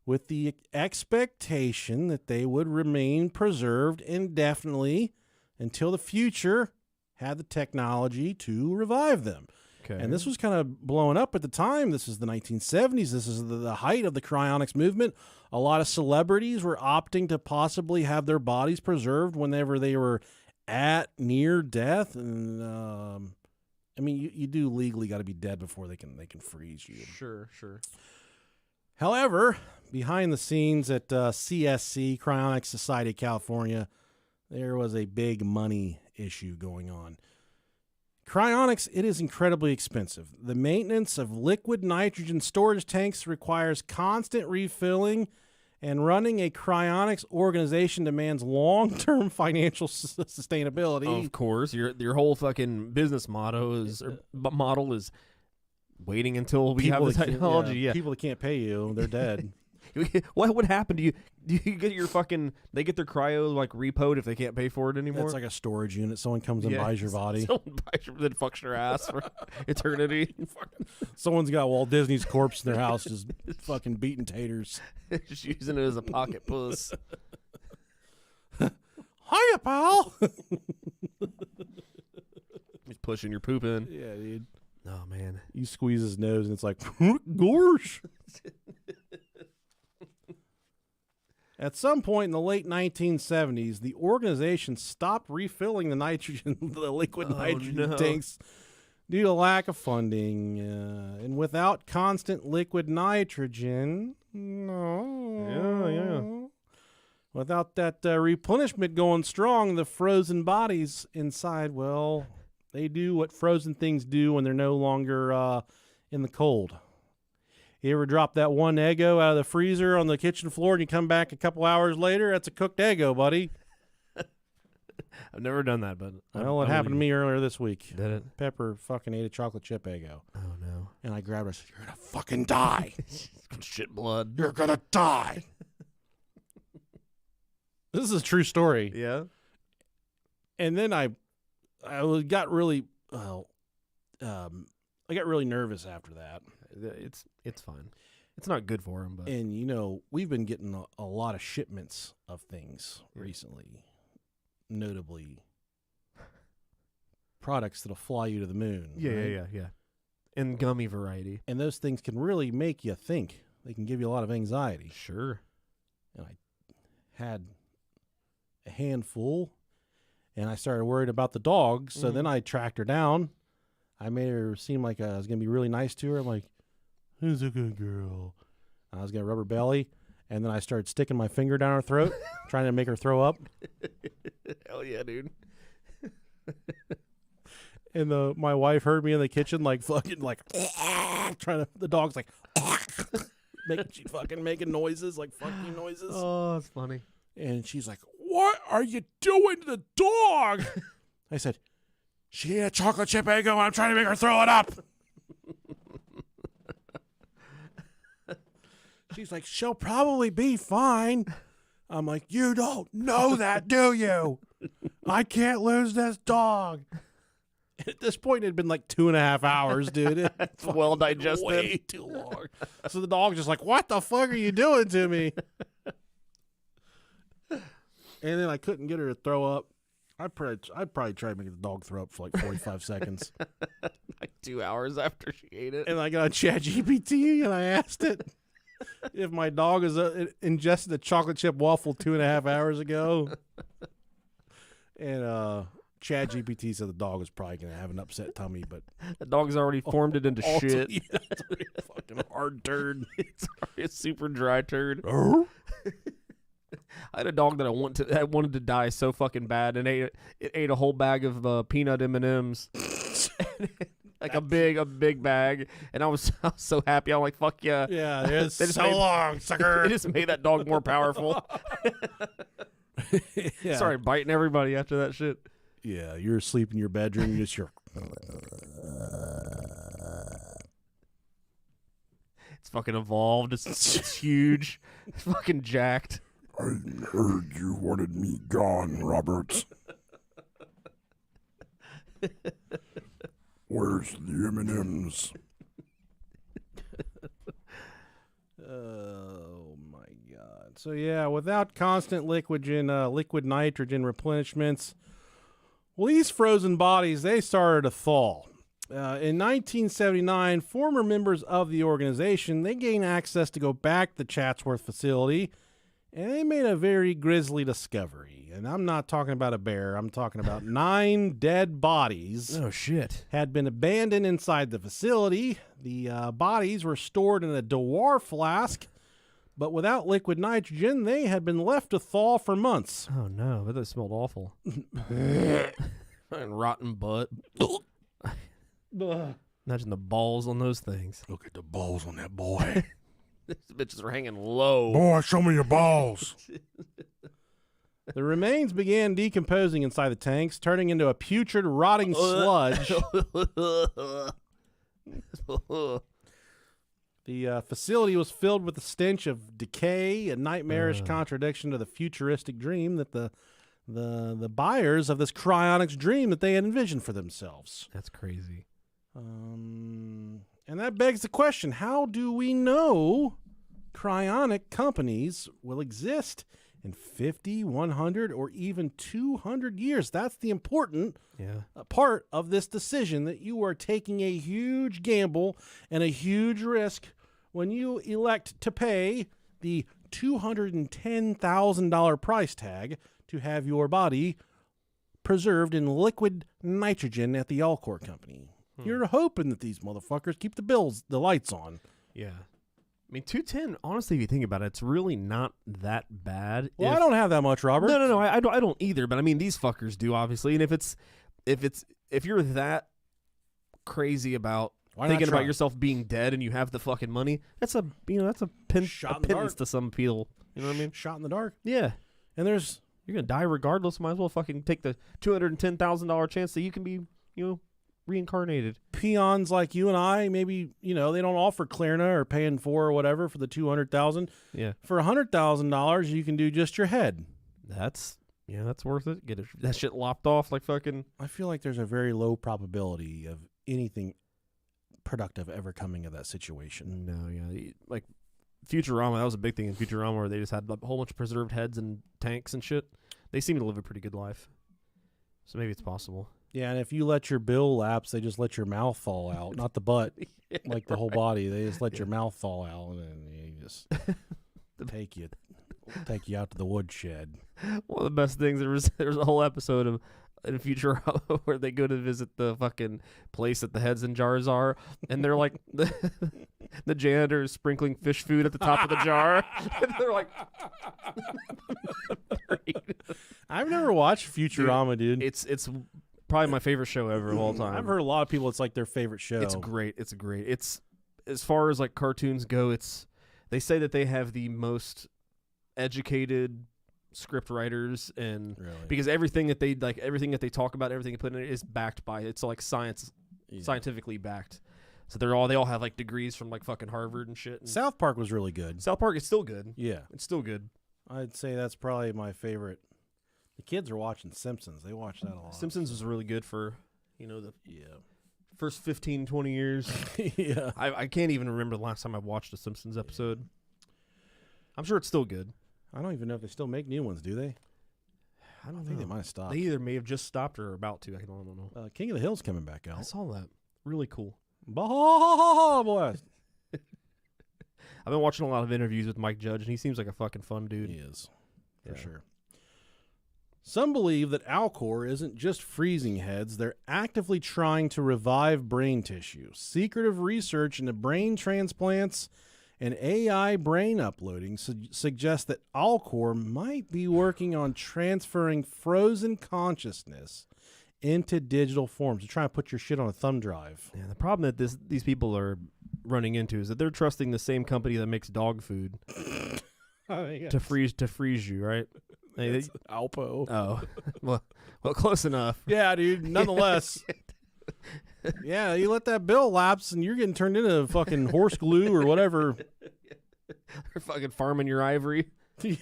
with the expectation that they would remain preserved indefinitely until the future had the technology to revive them. Okay. And this was kind of blowing up at the time. This is the 1970s. This is the height of the cryonics movement. A lot of celebrities were opting to possibly have their bodies preserved whenever they were at near death. And I mean, you do legally got to be dead before they can freeze you. Sure. However, behind the scenes at CSC, Cryonics Society of California, there was a big money issue going on. Cryonics, it is incredibly expensive. The maintenance of liquid nitrogen storage tanks requires constant refilling, and running a cryonics organization demands long-term financial sustainability. Of course, your whole fucking business model is waiting until we have the technology. Yeah. People that can't pay you, they're dead. What would happen to you? Do you get your fucking? They get their cryo like repoed if they can't pay for it anymore. It's like a storage unit. Someone comes and buys your body. Someone buys your, then fucks your ass for eternity. Someone's got Walt Disney's corpse in their house, just fucking beating taters, just using it as a pocket puss. Hiya, pal. He's pushing your poop in. Yeah, dude. Oh man, you squeeze his nose and it's like, gorsh. At some point in the late 1970s, the organization stopped refilling the liquid nitrogen tanks due to lack of funding. And without constant liquid nitrogen, without that replenishment going strong, the frozen bodies inside, well, they do what frozen things do when they're no longer in the cold. You ever drop that one Eggo out of the freezer on the kitchen floor and you come back a couple hours later? That's a cooked Eggo, buddy. I've never done that, but well, it happened to me earlier this week. Did it? Pepper fucking ate a chocolate chip Eggo. Oh no! And I grabbed her and said, "You're gonna fucking die. Shit blood. You're gonna die." This is a true story. Yeah. And then I got really I got really nervous after that. It's fine. It's not good for him, but and you know we've been getting a lot of shipments of things recently, notably products that'll fly you to the moon. Yeah. And gummy variety. And those things can really make you think. They can give you a lot of anxiety. Sure. And I had a handful, and I started worried about the dog. So then I tracked her down. I made her seem like I was going to be really nice to her. I'm like, who's a good girl? I was going to rub her belly, and then I started sticking my finger down her throat, trying to make her throw up. Hell yeah, dude. And my wife heard me in the kitchen, like fucking like trying to. The dog's like making noises, like fucking noises. Oh, that's funny. And she's like, "What are you doing to the dog?" I said, "She ate a chocolate chip Eggo, and I'm trying to make her throw it up." She's like, "She'll probably be fine." I'm like, "You don't know that, do you? I can't lose this dog." At this point, it had been like 2.5 hours, dude. It's well digested. Way too long. So the dog's just like, "What the fuck are you doing to me?" And then I couldn't get her to throw up. I'd probably try to make the dog throw up for like 45 seconds. Like 2 hours after she ate it. And I got ChatGPT and I asked it if my dog has ingested a chocolate chip waffle 2.5 hours ago. And ChatGPT said the dog was probably going to have an upset tummy, but the dog's already formed it into shit. Yeah, it's already a fucking hard turd. It's already a super dry turd. I had a dog that I wanted to die so fucking bad, and it ate a whole bag of peanut M&Ms, like a big bag, and I was so happy. I'm like, fuck yeah, yeah. It's so long, sucker. It just made that dog more powerful. Yeah. Started biting everybody after that shit. Yeah, you're asleep in your bedroom. You just hear. It's fucking evolved. It's huge. It's fucking jacked. I heard you wanted me gone, Roberts. Where's the M&Ms? Oh my God! So yeah, without constant liquid nitrogen replenishments, well, these frozen bodies they started to thaw. In 1979, former members of the organization they gained access to go back to the Chatsworth facility, and they made a very grisly discovery. And I'm not talking about a bear. I'm talking about 9 dead bodies. Oh shit! Had been abandoned inside the facility. The bodies were stored in a Dewar flask, but without liquid nitrogen, they had been left to thaw for months. Oh no! But that smelled awful. Fucking rotten butt. Imagine the balls on those things. Look at the balls on that boy. These bitches are hanging low. Boy, show me your balls. The remains began decomposing inside the tanks, turning into a putrid, rotting sludge. The facility was filled with the stench of decay, a nightmarish contradiction to the futuristic dream that the buyers of this cryonics dream that they had envisioned for themselves. That's crazy. And that begs the question, how do we know cryonic companies will exist in 50, 100, or even 200 years? That's the important part of this decision, that you are taking a huge gamble and a huge risk when you elect to pay the $210,000 price tag to have your body preserved in liquid nitrogen at the Alcor company. You're hoping that these motherfuckers keep the lights on. Yeah. I mean, 210, honestly, if you think about it, it's really not that bad. Well, I don't have that much, Robert. No, I don't either, but I mean, these fuckers do, obviously. And if you're that crazy about thinking about yourself being dead and you have the fucking money, that's a pittance to some people. You know what I mean? Shot in the dark. Yeah. And you're gonna die regardless. Might as well fucking take the $210,000 chance that you can be, reincarnated. Peons like you and I, maybe, they don't offer Klarna or paying for or whatever for the $200,000. Yeah. For $100,000, you can do just your head. That's worth it. Get that shit lopped off like fucking. I feel like there's a very low probability of anything productive ever coming of that situation. No, yeah. Like Futurama, that was a big thing in Futurama where they just had a whole bunch of preserved heads and tanks and shit. They seem to live a pretty good life. So maybe it's possible. Yeah, and if you let your bill lapse, they just let your mouth fall out, not the butt, like the whole body. They just let your mouth fall out, and then you just take you out to the woodshed. One of the best things, there was a whole episode of in Futurama where they go to visit the fucking place that the heads and jars are, and they're like the janitor is sprinkling fish food at the top of the jar. And they're like, I've never watched Futurama, dude. It's probably my favorite show ever of all time. I've heard a lot of people, it's like their favorite show. It's great. It's as far as like cartoons go, they say that they have the most educated script writers, and because everything that they talk about, everything they put in it is backed by, it's like scientifically backed. So they all have like degrees from like fucking Harvard and shit. And South Park was really good. South Park is still good. Yeah. It's still good. I'd say that's probably my favorite. The kids are watching Simpsons. They watch that a lot. Simpsons was really good for, the first 15, 20 years. Yeah. I can't even remember the last time I watched a Simpsons episode. I'm sure it's still good. I don't even know if they still make new ones, do they? I don't think know. they might have stopped. They either may have just stopped or are about to. I don't know. King of the Hill's coming back out. I saw that. Really cool. Boy. I've been watching a lot of interviews with Mike Judge, and he seems like a fucking fun dude. He is, for sure. Some believe that Alcor isn't just freezing heads. They're actively trying to revive brain tissue. Secretive research into brain transplants and AI brain uploading suggests that Alcor might be working on transferring frozen consciousness into digital forms. They're trying to put your shit on a thumb drive. Yeah, the problem that these people are running into is that they're trusting the same company that makes dog food to freeze you, right? Hey, It's Alpo. oh, well, close enough. Yeah, dude. Nonetheless. Yeah, you let that bill lapse and you're getting turned into fucking horse glue or whatever. They're fucking farming your ivory. Isn't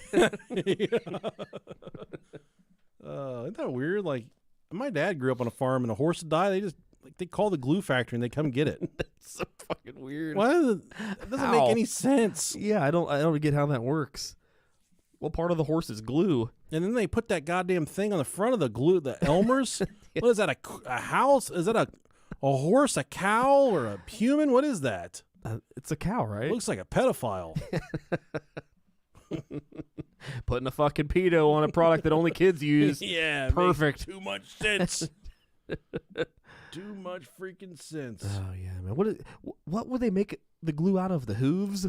that weird? Like, my dad grew up on a farm and a horse died. They call the glue factory and they come get it. That's so fucking weird. That doesn't How? make any sense. Yeah, I don't get how that works. What part of the horse is glue? And then they put that goddamn thing on the front of the glue, the Elmer's. What is that, a house? Is that a horse, a cow, or a human? What is that? It's a cow, right? It looks like a pedophile. Putting a fucking pedo on a product that only kids use. Yeah, it Perfect. makes too much sense. Too much freaking sense. Oh yeah, man. What would they make the glue out of? The hooves?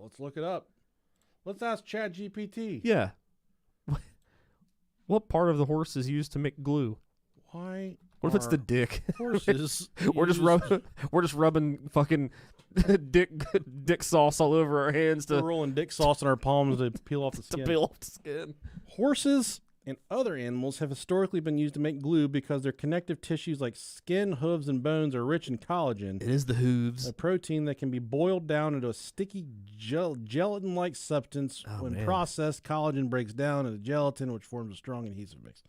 Let's look it up. Let's ask ChatGPT. Yeah. What part of the horse is used to make glue? Why? What if it's the dick? Horses? We're just rubbing fucking dick sauce all over our hands We're to rolling dick sauce in our palms to peel off the skin. peel off the skin. Horses and other animals have historically been used to make glue because their connective tissues like skin, hooves, and bones are rich in collagen, It is the hooves. a protein that can be boiled down into a sticky gelatin-like substance. Oh, When man. processed, collagen breaks down into gelatin, which forms a strong adhesive mix.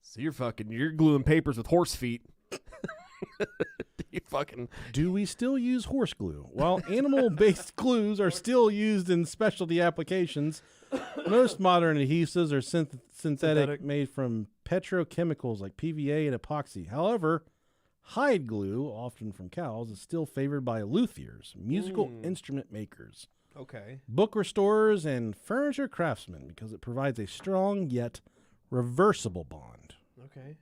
So you're gluing papers with horse feet. You fucking Do we still use horse glue? While animal-based glues are still used in specialty applications, most modern adhesives are synthetic, made from petrochemicals like PVA and epoxy. However, hide glue, often from cows, is still favored by luthiers, musical instrument makers, okay. book restorers, and furniture craftsmen because it provides a strong yet reversible bond. Okay.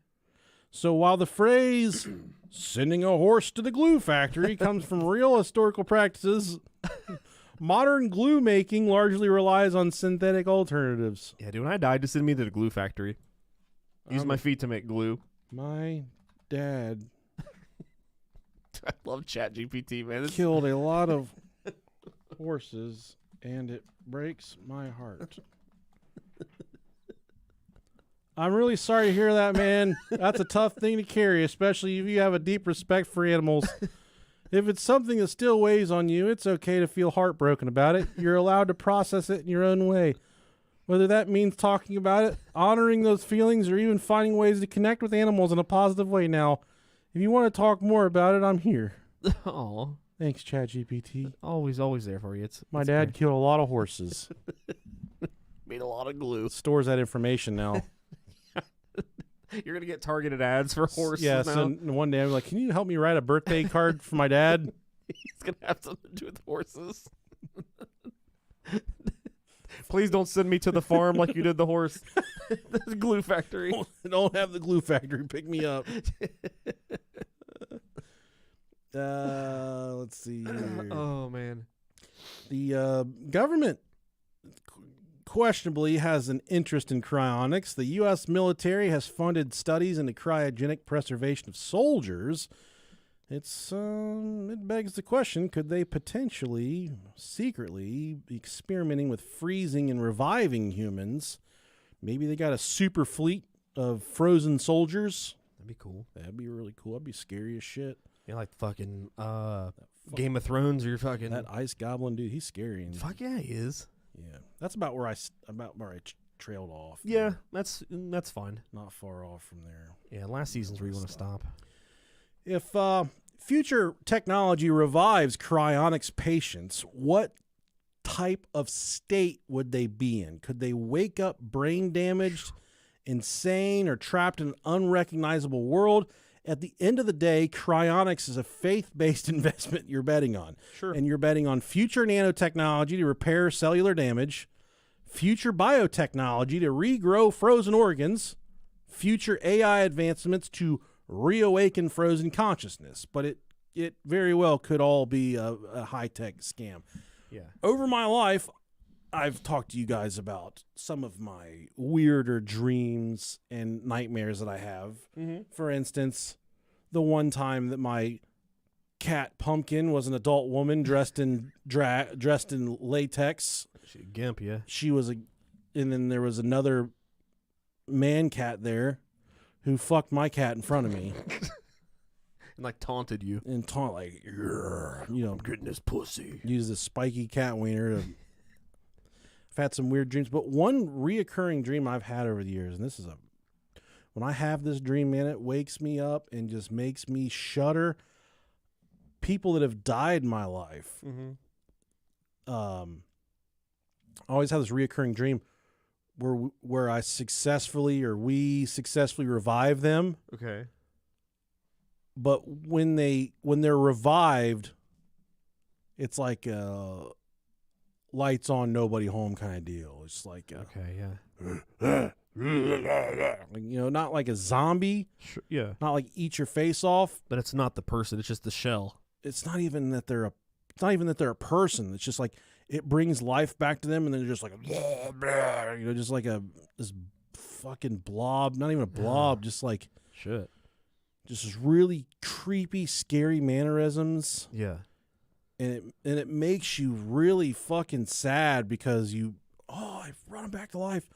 So while the phrase sending a horse to the glue factory comes from real historical practices, modern glue making largely relies on synthetic alternatives. Yeah, dude, when I died, just send me to the glue factory. Use my feet to make glue. My dad I love ChatGPT, man. This killed a lot of horses, and it breaks my heart. I'm really sorry to hear that, man. That's a tough thing to carry, especially if you have a deep respect for animals. If it's something that still weighs on you, it's okay to feel heartbroken about it. You're allowed to process it in your own way. Whether that means talking about it, honoring those feelings, or even finding ways to connect with animals in a positive way. Now, if you want to talk more about it, I'm here. Oh, Thanks, ChatGPT. always there for you. My dad killed a lot of horses. made a lot of glue. Stores that information now. You're gonna get targeted ads for horses Yeah, now. so one day I'm like, can you help me write a birthday card for my dad? He's gonna have something to do with horses. Please don't send me to the farm like you did the horse. The glue factory. Don't have the glue factory pick me up. Let's see here. Oh man. The government questionably has an interest in cryonics. The U.S. military has funded studies into cryogenic preservation of soldiers. It begs the question, could they potentially, secretly, be experimenting with freezing and reviving humans? Maybe they got a super fleet of frozen soldiers. That'd be cool. That'd be really cool. That'd be scary as shit. Yeah, like fucking Game of Thrones or fucking That ice goblin dude, he's scary. And, fuck yeah, he is. yeah, that's about where I trailed off. Yeah, that's fine. Not far off from there. Yeah, last season's where you want to stop. If future technology revives cryonics patients, what type of state would they be in? Could they wake up brain damaged, insane, or trapped in an unrecognizable world? At the end of the day, cryonics is a faith-based investment you're betting on. Sure. And you're betting on future nanotechnology to repair cellular damage, future biotechnology to regrow frozen organs, future AI advancements to reawaken frozen consciousness. But it very well could all be a high-tech scam. Yeah. Over my life, I've talked to you guys about some of my weirder dreams and nightmares that I have. Mm-hmm. For instance, the one time that my cat Pumpkin was an adult woman dressed in latex. She a gimp, yeah. She was and then there was another man cat there who fucked my cat in front of me And like taunted you. and like, "Grr," you know, I'm getting this pussy. use this spiky cat wiener to. I've had some weird dreams, but one reoccurring dream I've had over the years, and this is when I have this dream, man, it wakes me up and just makes me shudder. People that have died in my life. Mm-hmm. I always have this reoccurring dream where we successfully revive them. Okay. But when they're revived, it's like lights on, nobody home kind of deal. It's like Okay, yeah. Not like a zombie, Sure, yeah. not like eat your face off. But it's not the person, it's just the shell. It's not even that they're a person. It's just like it brings life back to them, and then they're just like just like this fucking blob. Not even a blob, just like Shit. just this really creepy, scary mannerisms. Yeah. And it makes you really fucking sad because I've run them back to life,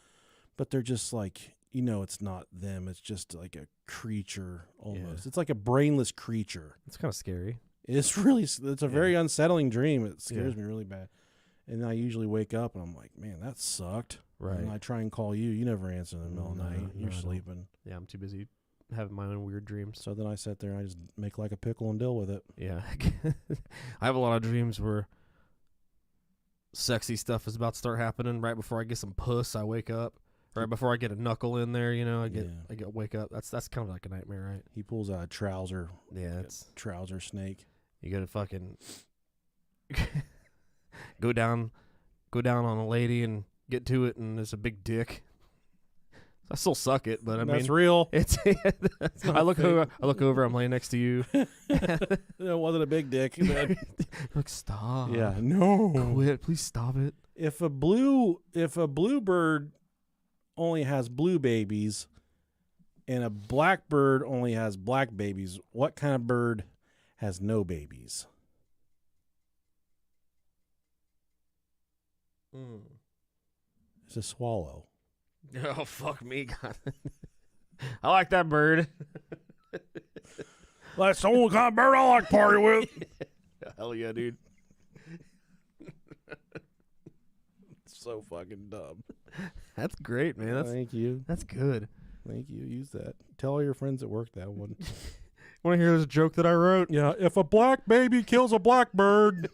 but they're just like, it's not them. It's just like a creature almost. Yeah. It's like a brainless creature. It's kind of scary. It's a very unsettling dream. It scares me really bad. And I usually wake up and I'm like, man, that sucked. Right. And I try and call you. You never answer in the middle of the No, night. no, You're I don't. sleeping. Yeah, I'm too busy having my own weird dreams. So then I sit there and I just make like a pickle and deal with it. Yeah. I have a lot of dreams where sexy stuff is about to start happening right before I get some puss. I wake up. Right before I get a knuckle in there, I wake up. That's kind of like a nightmare, right? He pulls out a trouser snake. You gotta fucking go down on a lady and get to it, and it's a big dick. I still suck it, but That's real. it's. I look over. I'm laying next to you. It wasn't a big dick. Like, stop. Yeah, no. Quit. Please stop it. If a bluebird only has blue babies and a blackbird only has black babies, what kind of bird has no babies? It's a swallow. Oh, fuck me, God. I like that bird. That's the only kind of bird I like to party with. Hell yeah, dude. So fucking dumb. That's great, man. Thank you. That's good. Thank you. Use that. Tell all your friends at work that one. Want to hear this joke that I wrote? Yeah, if a black baby kills a blackbird.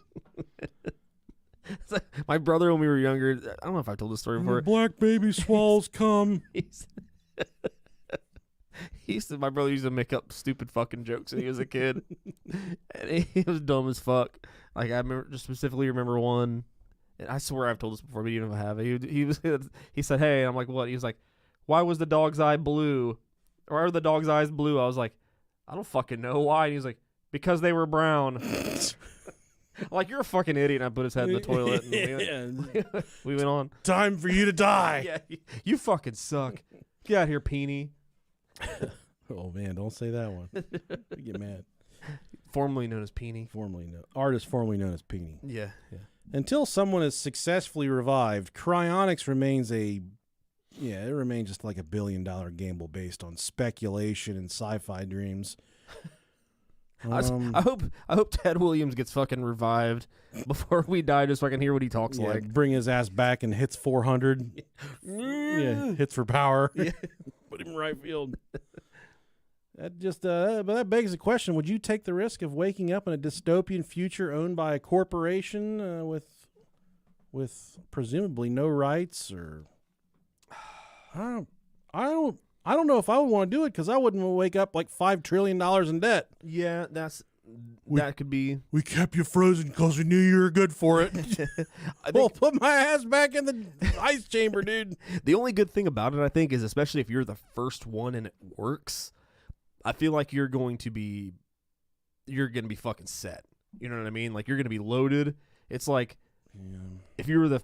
My brother, when we were younger, I don't know if I told this story before. Black baby swallows cum. My brother used to make up stupid fucking jokes when he was a kid. And he was dumb as fuck. Like, I specifically remember one. And I swear I've told this before, but even if I have, he said, "Hey," and I'm like, "What?" He was like, "Why was the dog's eye blue? Or why were the dog's eyes blue?" I was like, "I don't fucking know why." And he was like, "Because they were brown." I'm like, "You're a fucking idiot." And I put his head in the toilet. And we went on. Time for you to die. Yeah, you fucking suck. Get out of here, Peony. Oh man, don't say that one. I get mad. Formerly known as Peony. Artist formerly known as Peony. Yeah. Until someone is successfully revived, Cryonics remains it remains just like $1 billion gamble based on speculation and sci-fi dreams. I hope Ted Williams gets fucking revived before we die, just so I can hear what he talks like. Bring his ass back and hits 400. Hits for power. Yeah. Put him right field. That just but that begs the question: would you take the risk of waking up in a dystopian future owned by a corporation with presumably no rights? Or I don't know if I would want to do it, because I wouldn't wake up like $5 trillion in debt. Yeah, that could be. We kept you frozen because we knew you were good for it. Well, put my ass back in the ice chamber, dude. The only good thing about it, I think, is especially if you're the first one and it works, I feel like you're going to be fucking set. You know what I mean? Like, you're going to be loaded. It's like, if you were the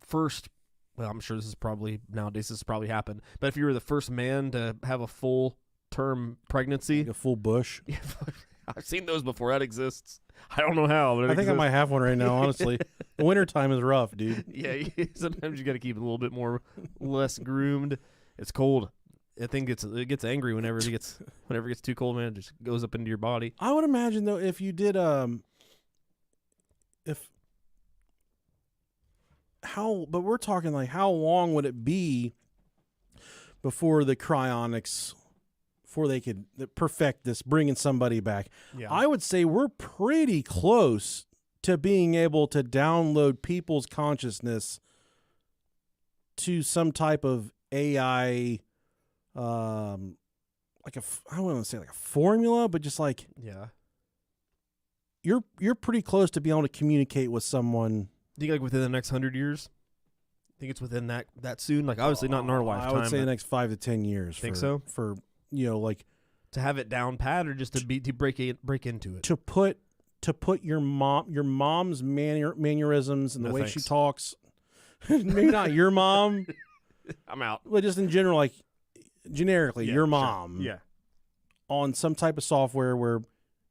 first, well, I'm sure this is probably, nowadays this has probably happened, but if you were the first man to have a full term pregnancy. Like a full bush. I've seen those before. That exists. I don't know how, but I think I might have one right now, honestly. The wintertime is rough, dude. Yeah, sometimes you got to keep it a little bit less groomed. It's cold. That thing gets angry whenever it gets too cold, man. It just goes up into your body. I would imagine though, if you did but we're talking like how long would it be before the cryonics, before they could perfect this, bringing somebody back? Yeah. I would say we're pretty close to being able to download people's consciousness to some type of AI, I don't want to say like a formula, but just like you're pretty close to being able to communicate with someone. Do you think like within the next 100 years? Think it's within that soon? Like obviously not in our lifetime. I would say the next 5 to 10 years. Think so? For like to have it down pat, or just to break into it. To put your mom's mannerisms and the way she talks. Maybe not your mom. I'm out. But just in general, like generically, your mom. Sure. Yeah. On some type of software where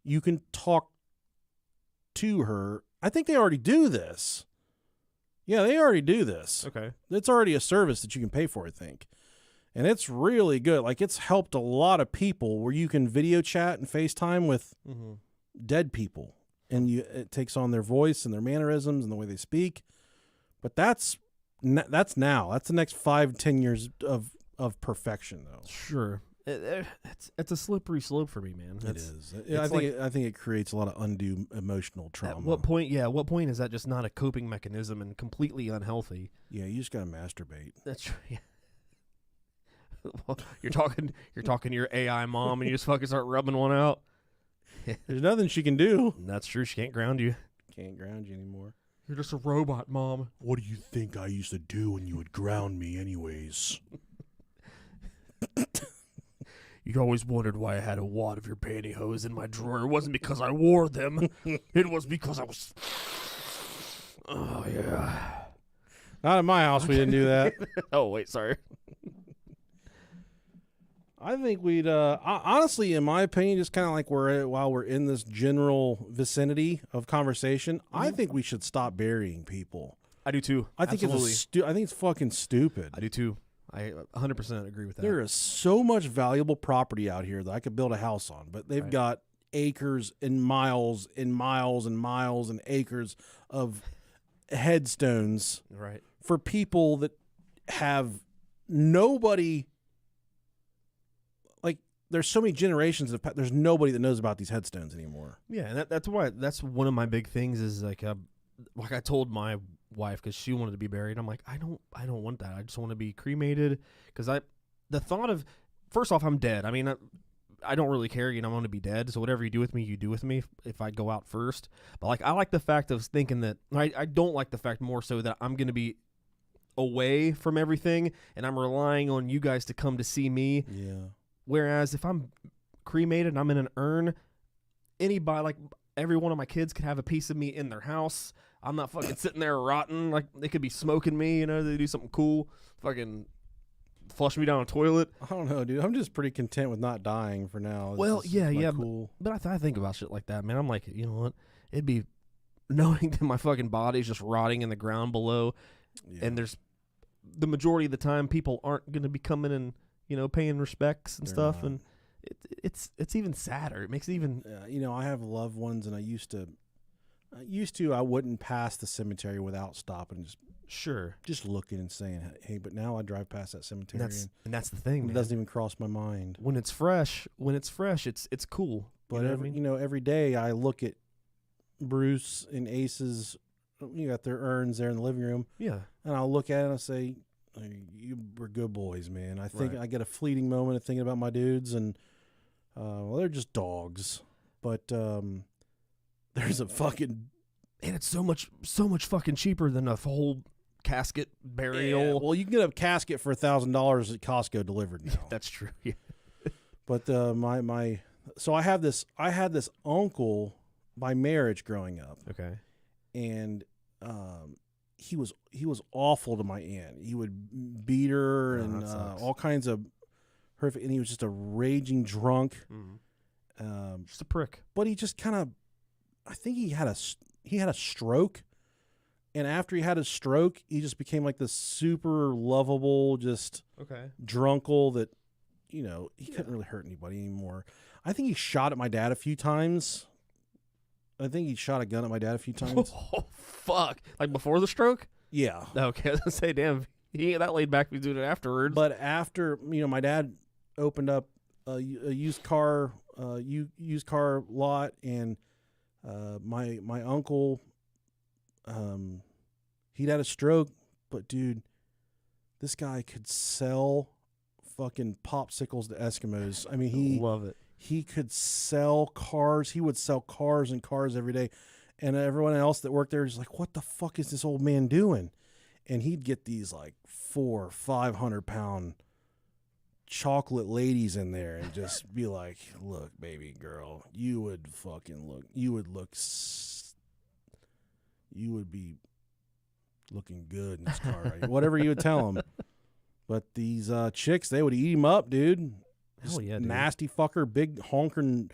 you can talk to her. I think they already do this. Yeah, they already do this. Okay. It's already a service that you can pay for, I think. And it's really good. Like, it's helped a lot of people where you can video chat and FaceTime with dead people. And it takes on their voice and their mannerisms and the way they speak. But that's now. That's the next 5-10 years of perfection, though. Sure. It's a slippery slope for me, man. It is. I think it creates a lot of undue emotional trauma. At what point? Yeah. At what point is that just not a coping mechanism and completely unhealthy? Yeah, you just gotta masturbate. That's true. Yeah. Well, you're talking to your AI mom, and you just fucking start rubbing one out. There's nothing she can do. That's true. She can't ground you. Can't ground you anymore. You're just a robot, mom. What do you think I used to do when you would ground me anyways? You always wondered why I had a wad of your pantyhose in my drawer. It wasn't because I wore them. It was because I was... Oh, yeah. Not in my house, we didn't do that. Oh, wait, sorry. I think we'd, honestly, in my opinion, just kind of like while we're in this general vicinity of conversation, I think we should stop burying people. I do too. I think it's fucking stupid. I do too. I 100% agree with that. There is so much valuable property out here that I could build a house on, but they've got acres and miles and miles and miles and acres of headstones for people that have nobody. Like, there's so many generations there's nobody that knows about these headstones anymore. Yeah, and that's why that's one of my big things is like I told my wife, because she wanted to be buried. I'm like, I don't want that. I just want to be cremated, because the thought of, first off, I'm dead. I mean, I don't really care. I'm going to be dead. So whatever you do with me, you do with me. If I go out first, but like I like the fact of thinking that I don't like the fact more so that I'm going to be away from everything and I'm relying on you guys to come to see me. Yeah. Whereas if I'm cremated and I'm in an urn, anybody, like every one of my kids could have a piece of me in their house. I'm not fucking sitting there rotting. Like, they could be smoking me, they do something cool. Fucking flush me down a toilet. I don't know, dude. I'm just pretty content with not dying for now. Well, yeah. Cool. But I think about shit like that, man. I'm like, you know what? It'd be knowing that my fucking body's just rotting in the ground below. Yeah. And there's the majority of the time people aren't going to be coming and, paying respects and stuff. Not. And it's even sadder. It makes it even... I have loved ones, and I used to I wouldn't pass the cemetery without stopping, just looking and saying, hey, but now I drive past that cemetery. And that's the thing, man. It doesn't even cross my mind. When it's fresh, it's cool. But every day I look at Bruce and Ace's, you got their urns there in the living room. Yeah. And I'll look at it and I'll say, you were good boys, man. I think I get a fleeting moment of thinking about my dudes, and they're just dogs. But there's a fucking, and it's so much fucking cheaper than a whole casket burial. Yeah, well, you can get a casket for $1,000 at Costco delivered now. That's true. Yeah. But so I had this uncle by marriage growing up. Okay. And he was awful to my aunt. He would beat her and all kinds of horrific, and he was just a raging drunk. Mm-hmm. Just a prick. But he just kind of, I think he had a stroke. And after he had his stroke, he just became like this super lovable, just drunkle that, he couldn't really hurt anybody anymore. I think he shot at my dad a few times. I think he shot a gun at my dad a few times. Oh, fuck. Like before the stroke? Yeah. Okay, I was going to say, damn, he ain't that laid back if he's doing it afterwards. But after, my dad opened up a used car lot, and my uncle, he'd had a stroke, but dude, this guy could sell fucking popsicles to Eskimos. I mean, love it. He could sell cars. He would sell cars and cars every day. And everyone else that worked there was like, what the fuck is this old man doing? And he'd get these like 400 or 500 pound chocolate ladies in there and just be like, look, baby girl, you would be looking good in this car, right? Whatever you would tell them. But these chicks, they would eat him up, dude. Hell yeah, dude. Nasty fucker, big honking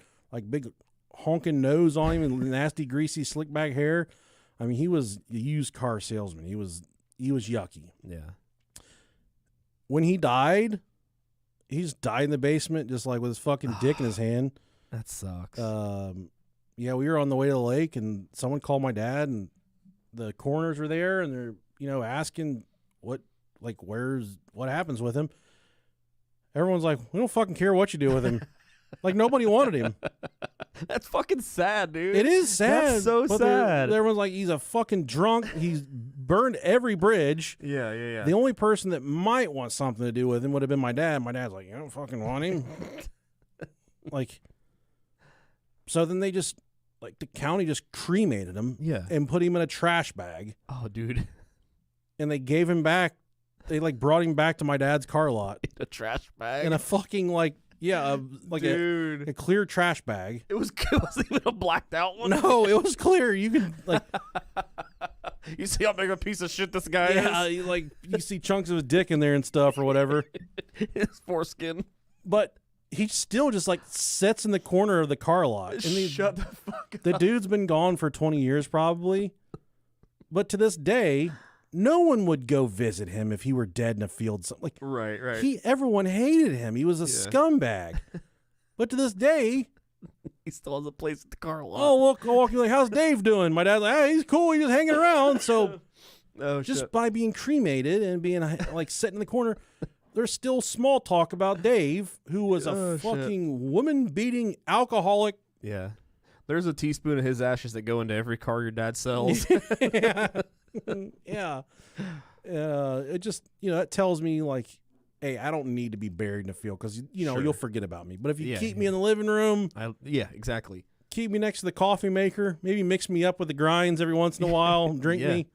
nose on him and nasty, greasy, slick back hair. I mean, he was a used car salesman. He was yucky. Yeah. When he died, he just died in the basement, just like with his fucking dick in his hand. That sucks. Yeah, we were on the way to the lake, and someone called my dad, and the coroners were there, and they're, asking what happens with him. Everyone's like, we don't fucking care what you do with him. Like, nobody wanted him. That's fucking sad, dude. It is sad. That's so sad. Everyone's like, he's a fucking drunk. He's burned every bridge. Yeah. The only person that might want something to do with him would have been my dad. My dad's like, you don't fucking want him. Like, so then they just, like, the county just cremated him. Yeah. And put him in a trash bag. Oh, dude. And they gave him back. They, like, brought him back to my dad's car lot. In a trash bag? In a fucking, like, dude. a clear trash bag. It wasn't even a blacked out one? No, it was clear. You could, like... You see how big a piece of shit this guy is? Yeah, you see chunks of his dick in there and stuff or whatever. His foreskin. But he still just, like, sits in the corner of the car lot. And Shut the fuck up. The dude's been gone for 20 years probably. But to this day... No one would go visit him if he were dead in a field. Like, right. Everyone hated him. He was a scumbag. But to this day, he still has a place at the car lot. Oh, look, I'll walk you like, how's Dave doing? My dad's like, hey, he's cool. He's just hanging around. So, just by being cremated and being like sitting in the corner, there's still small talk about Dave, who was a fucking woman-beating alcoholic. Yeah, there's a teaspoon of his ashes that go into every car your dad sells. Yeah. It just, it tells me, like, hey, I don't need to be buried in a field because, you'll forget about me. But if you keep me in the living room. Exactly. Keep me next to the coffee maker. Maybe mix me up with the grinds every once in a while. Drink me.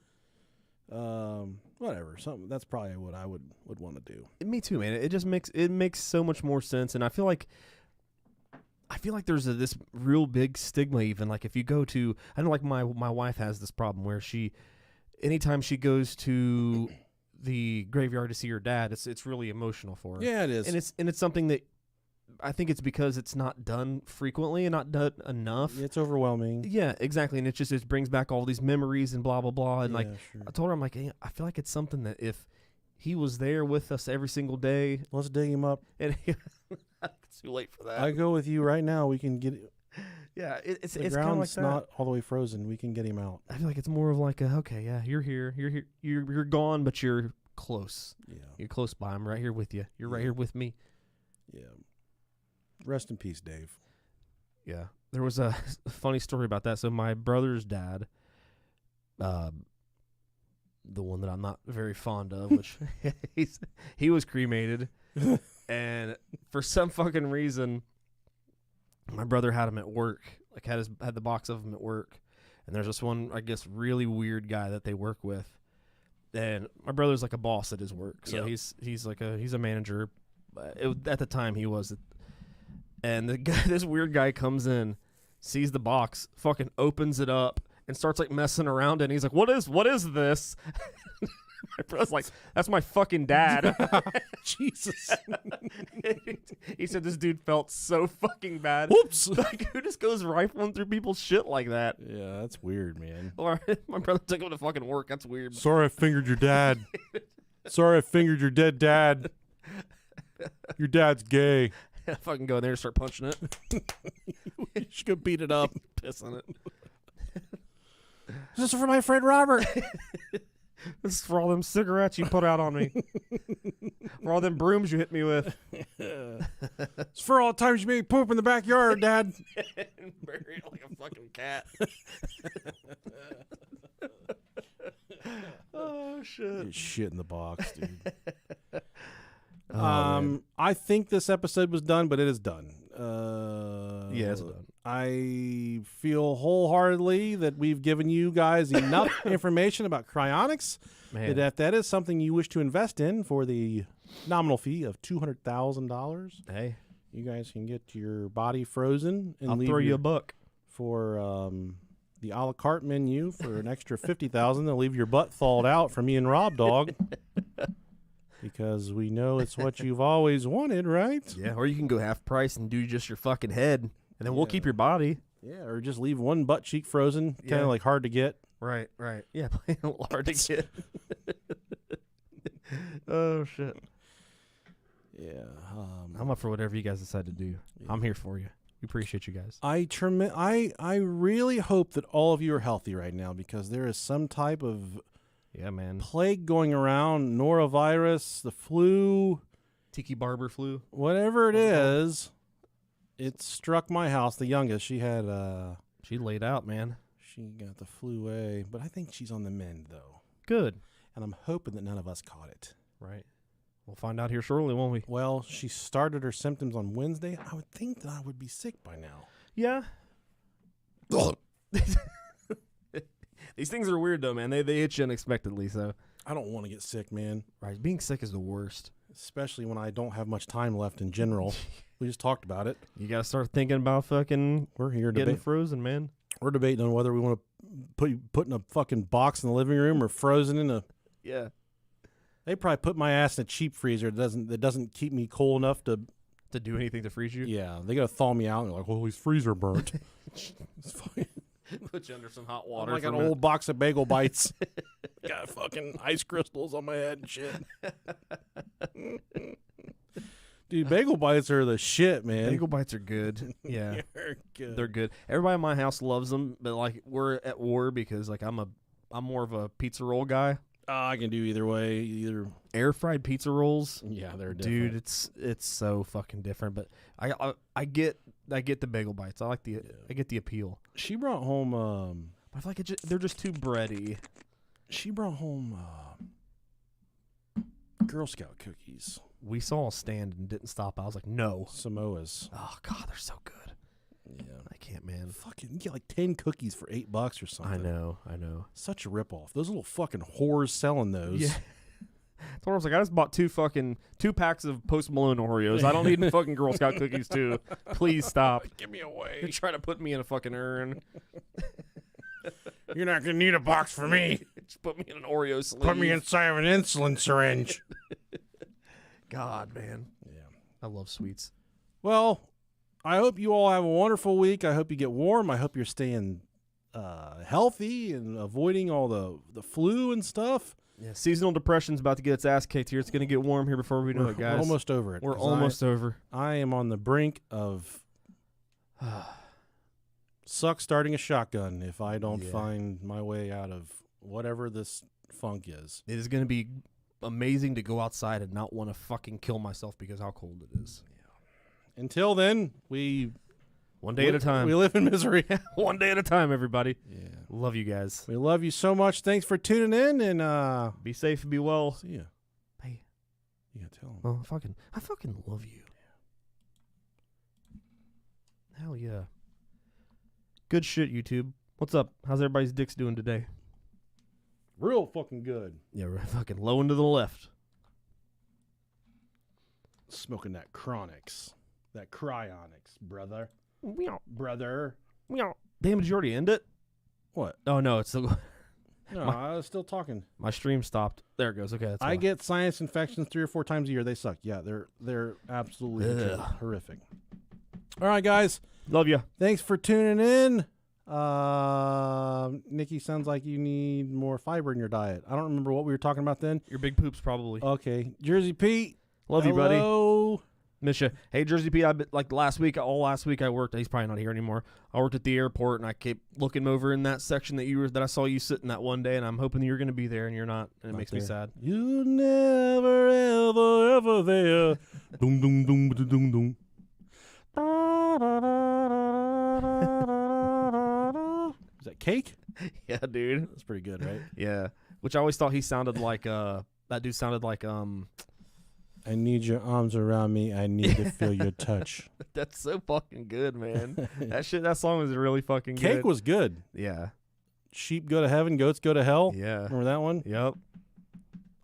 Whatever. Something that's probably what I would want to do. Me too, man. It just makes so much more sense. And I feel like there's this real big stigma, even like if you go to, I know like my wife has this problem where anytime she goes to the graveyard to see her dad, it's really emotional for her. Yeah, it is. And it's something that I think it's because it's not done frequently and not done enough. It's overwhelming. Yeah, exactly. And it brings back all these memories and blah blah blah. And sure. I told her, I'm like, hey, I feel like it's something that if he was there with us every single day, let's dig him up. And it's too late for that. I go with you right now. We can get it. Yeah, it's kind of like that. Not all the way frozen. We can get him out. I feel like it's more of like okay, yeah, you're here, you're gone, but you're close. Yeah, you're close by. I'm right here with you. You're right here with me. Yeah. Rest in peace, Dave. Yeah, there was a funny story about that. So my brother's dad, the one that I'm not very fond of, which he was cremated, and for some fucking reason. My brother had him at work, like had the box of them at work, and there's this one, I guess, really weird guy that they work with, and my brother's like a boss at his work, so he's a manager. At the time he was, and this weird guy comes in, sees the box, fucking opens it up, and starts like messing around, and he's like, "What is this?" My brother's like, that's my fucking dad. Jesus. He said this dude felt so fucking bad. Whoops. Like, who just goes rifling through people's shit like that? Yeah, that's weird, man. Or my brother took him to fucking work. That's weird. Sorry I fingered your dad. Sorry I fingered your dead dad. Your dad's gay. I fucking go in there and start punching it. You should go beat it up. Piss on it. This is for my friend Robert. This is for all them cigarettes you put out on me. For all them brooms you hit me with. It's for all the times you made me poop in the backyard, Dad. And bury it like a fucking cat. Oh, shit. Get shit in the box, dude. Man. I think this episode was done, but it is done. Yeah, it's done. I feel wholeheartedly that we've given you guys enough information about cryonics. Man. That if that is something you wish to invest in for the nominal fee of $200,000, Hey, you guys can get your body frozen and I'll leave throw you your- a buck. for the a la carte menu for an extra $50,000. They'll leave your butt thawed out for me and Rob Dog. Because we know it's what you've always wanted, right? Yeah, or you can go half price and do just your fucking head, and then we'll keep your body. Yeah, or just leave one butt cheek frozen, kind Yeah. of like hard to get. Right. Yeah, plain old hard to get. Oh, shit. Yeah. I'm up for whatever you guys decide to do. I'm here for you. We appreciate you guys. I really hope that all of you are healthy right now because there is some type of Yeah, man. plague going around, norovirus, the flu, Tiki Barber flu. whatever it is. It struck my house, the youngest. She had She laid out, man. she got the flu A, but I think she's on the mend though. Good. And I'm hoping that none of us caught it. Right. We'll find out here shortly, won't we? Well, she started her symptoms on Wednesday. I would think that I would be sick by now. Yeah. These things are weird, though, man. They hit you unexpectedly, so. I don't want to get sick, man. Right. Being sick is the worst. Especially when I don't have much time left in general. We just talked about it. You got to start thinking about fucking We're here getting debating. frozen, man. We're debating on whether we want to put in a fucking box in the living room or frozen in a. Yeah. They probably put my ass in a cheap freezer that doesn't keep me cold enough to. To do anything to freeze you? Yeah, they gotta thaw me out. And they're like, "Oh, he's freezer burnt." It's fine. Put you under some hot I'm water. like for an a minute. old box of bagel bites. Got fucking ice crystals on my head and shit. Dude, bagel bites are the shit, man. Bagel bites are good. Yeah. They're good. They're good. Everybody in my house loves them, but like we're at war because like I'm more of a pizza roll guy. I can do either way. Either. Air fried pizza rolls, Yeah, they're different. dude, it's so fucking different. But I get the bagel bites. I get the appeal. She brought home. But I feel like they're just too bready. She brought home Girl Scout cookies, We saw a stand and didn't stop. I was like, no. Samoas. Oh god, they're so good. Yeah. I can't, man. Fucking, you get like 10 cookies for $8 or something. I know. Such a ripoff. Those little fucking whores selling those. Yeah. So I was like, I just bought two packs of Post Malone Oreos. I don't need fucking Girl Scout cookies too. Please stop. Give me away. You're trying to put me in a fucking urn. You're not gonna need a box for me. Just put me in an Oreo sleeve. Put me inside of an insulin syringe. God, man. Yeah. I love sweets. Well, I hope you all have a wonderful week. I hope you get warm. I hope you're staying healthy and avoiding all the flu and stuff. Yeah, seasonal depression's about to get its ass kicked here. It's going to get warm here before we know it, guys. We're almost over it. We're 'cause almost over. I am on the brink of suck starting a shotgun if I don't Yeah. find my way out of whatever this funk is. It is going to be amazing to go outside and not want to fucking kill myself because how cold it is. Until then, One day at a time. We live in misery. One day at a time, everybody. Yeah. Love you guys. We love you so much. Thanks for tuning in, and Be safe and be well. see ya. Hey. You gotta tell them. Oh, I fucking love you. Hell yeah. Good shit, YouTube. What's up? How's everybody's dicks doing today? Real fucking good. Yeah, we're fucking low and to the left. Smoking that Cryonics. That Cryonics, brother. Meow. Brother. Meow. Damn, did you already end it? What? Oh, no, it's still No, I was still talking. My stream stopped. There it goes. Okay, that's I why. get sinus infections 3 or 4 times a year. They suck. Yeah, they're absolutely Ugh. horrific. All right, guys. Love you. Thanks for tuning in. Nikki, sounds like you need more fiber in your diet. I don't remember what we were talking about then. Your big poops probably. Okay, Jersey Pete. Love you, buddy. Hello. Miss you. Hey, Jersey Pete, like last week I worked. He's probably not here anymore. I worked at the airport, and I kept looking over in that section that I saw you sitting that one day, and I'm hoping that you're going to be there, and you're not, and it makes me sad. You never, ever, ever there. Doom, doom, doom, doom, doom, doom. Is that Cake? Yeah, dude. That's pretty good, right? Yeah. Which I always thought he sounded like, that dude sounded like, I need your arms around me. I need to feel your touch. That's so fucking good, man. That song was really fucking good. Cake was good. Yeah. Sheep go to heaven, goats go to hell. Yeah. Remember that one? Yep.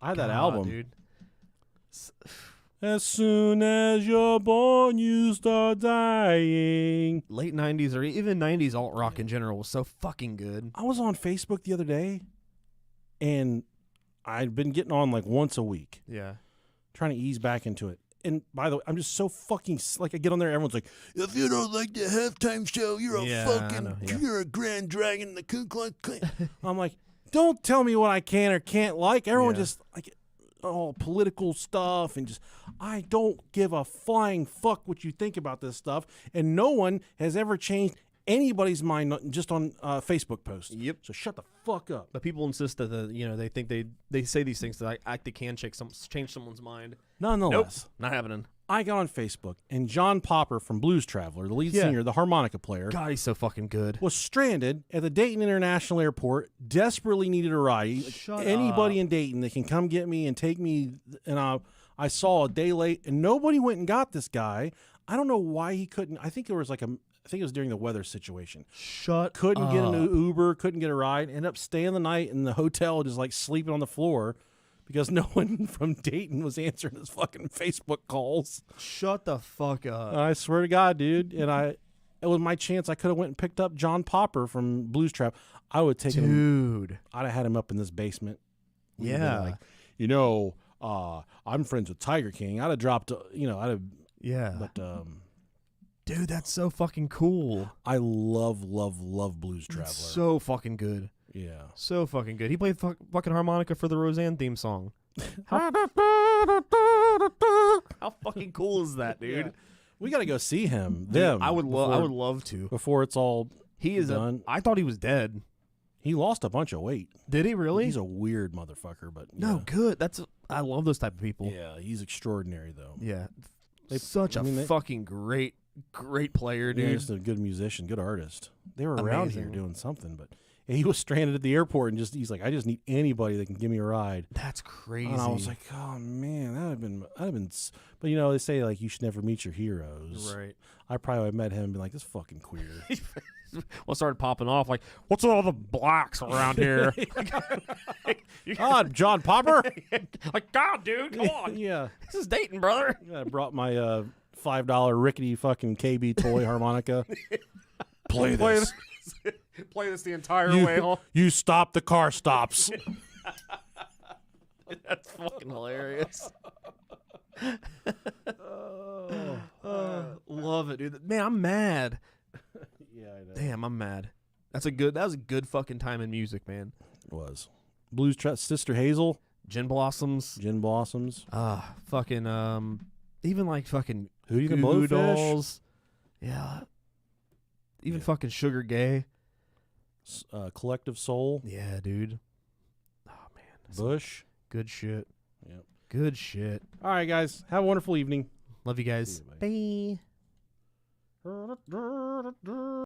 I had that God, album. dude. As soon as you're born, you start dying. Late 90s or even 90s alt rock in general was so fucking good. I was on Facebook the other day, and I'd been getting on like once a week, Yeah. trying to ease back into it. And by the way, I'm just so fucking like I get on there, everyone's like, If you don't like the halftime show, you're Yeah, a I fucking, know, yeah. you're a Grand Dragon, the Ku Klux Klan. I'm like, don't tell me what I can or can't like. Everyone Yeah. just like all political stuff and just I don't give a flying fuck what you think about this stuff. And no one has ever changed anybody's mind just on Facebook posts. Yep. So shut the fuck up. But people insist that they think they say these things that they can change someone's mind. Nonetheless, Nope, not happening. I got on Facebook and John Popper from Blues Traveler, the lead Yeah. singer, the harmonica player, God, he's so fucking good. was stranded at the Dayton International Airport, desperately needed a ride. Shut Anybody up. in Dayton that can come get me and take me, and I saw a day late, and nobody went and got this guy. I don't know why he couldn't. I think it was during the weather situation. Shut Couldn't get an up. Uber, couldn't get a ride, ended up staying the night in the hotel, just like sleeping on the floor because no one from Dayton was answering his fucking Facebook calls. Shut the fuck up. I swear to God, dude. And it was my chance. I could have went and picked up John Popper from Blues Trap. I would take him. Dude. I'd have had him up in this basement. We'd been Yeah. like, I'm friends with Tiger King. I'd have dropped, I'd have, Yeah. but Dude, that's so fucking cool. I love Blues Traveler. So fucking good. Yeah. So fucking good. He played fucking harmonica for the Roseanne theme song. How fucking cool is that, dude? Yeah. We got to go see him. Dude, I would love to. before it's all He is done. I thought he was dead. He lost a bunch of weight. Did he really? He's a weird motherfucker, but No, good. I love those type of people. Yeah, he's extraordinary though. Yeah. They- Such I mean, a they- fucking great player, Yeah, dude. just a good musician, good artist. They were around here Amazing. doing something, but he was stranded at the airport and he's like, I just need anybody that can give me a ride. That's crazy. And I was like, oh man, that'd have been. But they say like you should never meet your heroes. right. I probably would have met him and been like, this fucking queer. Well, started popping off like, what's all the blacks around here? God, John Popper. Like, God, dude, come on. Yeah, This is Dayton, brother. I brought my $5 rickety fucking KB toy harmonica. Play this. Play this the entire way home. You stop, the car stops. That's fucking hilarious. Love it, dude. Man, I'm mad. Yeah, I know. Damn, I'm mad. That was a good fucking time in music, man. It was. Blues Sister Hazel, Gin Blossoms. Gin Blossoms, Fucking even like fucking Hootie the Goo Goo Blowfish, Dolls. Yeah. Even fucking Sugar Gay. Collective Soul, Yeah, dude. Oh man. That's Bush. good shit. Yep. Good shit. All right, guys. Have a wonderful evening. Love you guys. See you, Bye.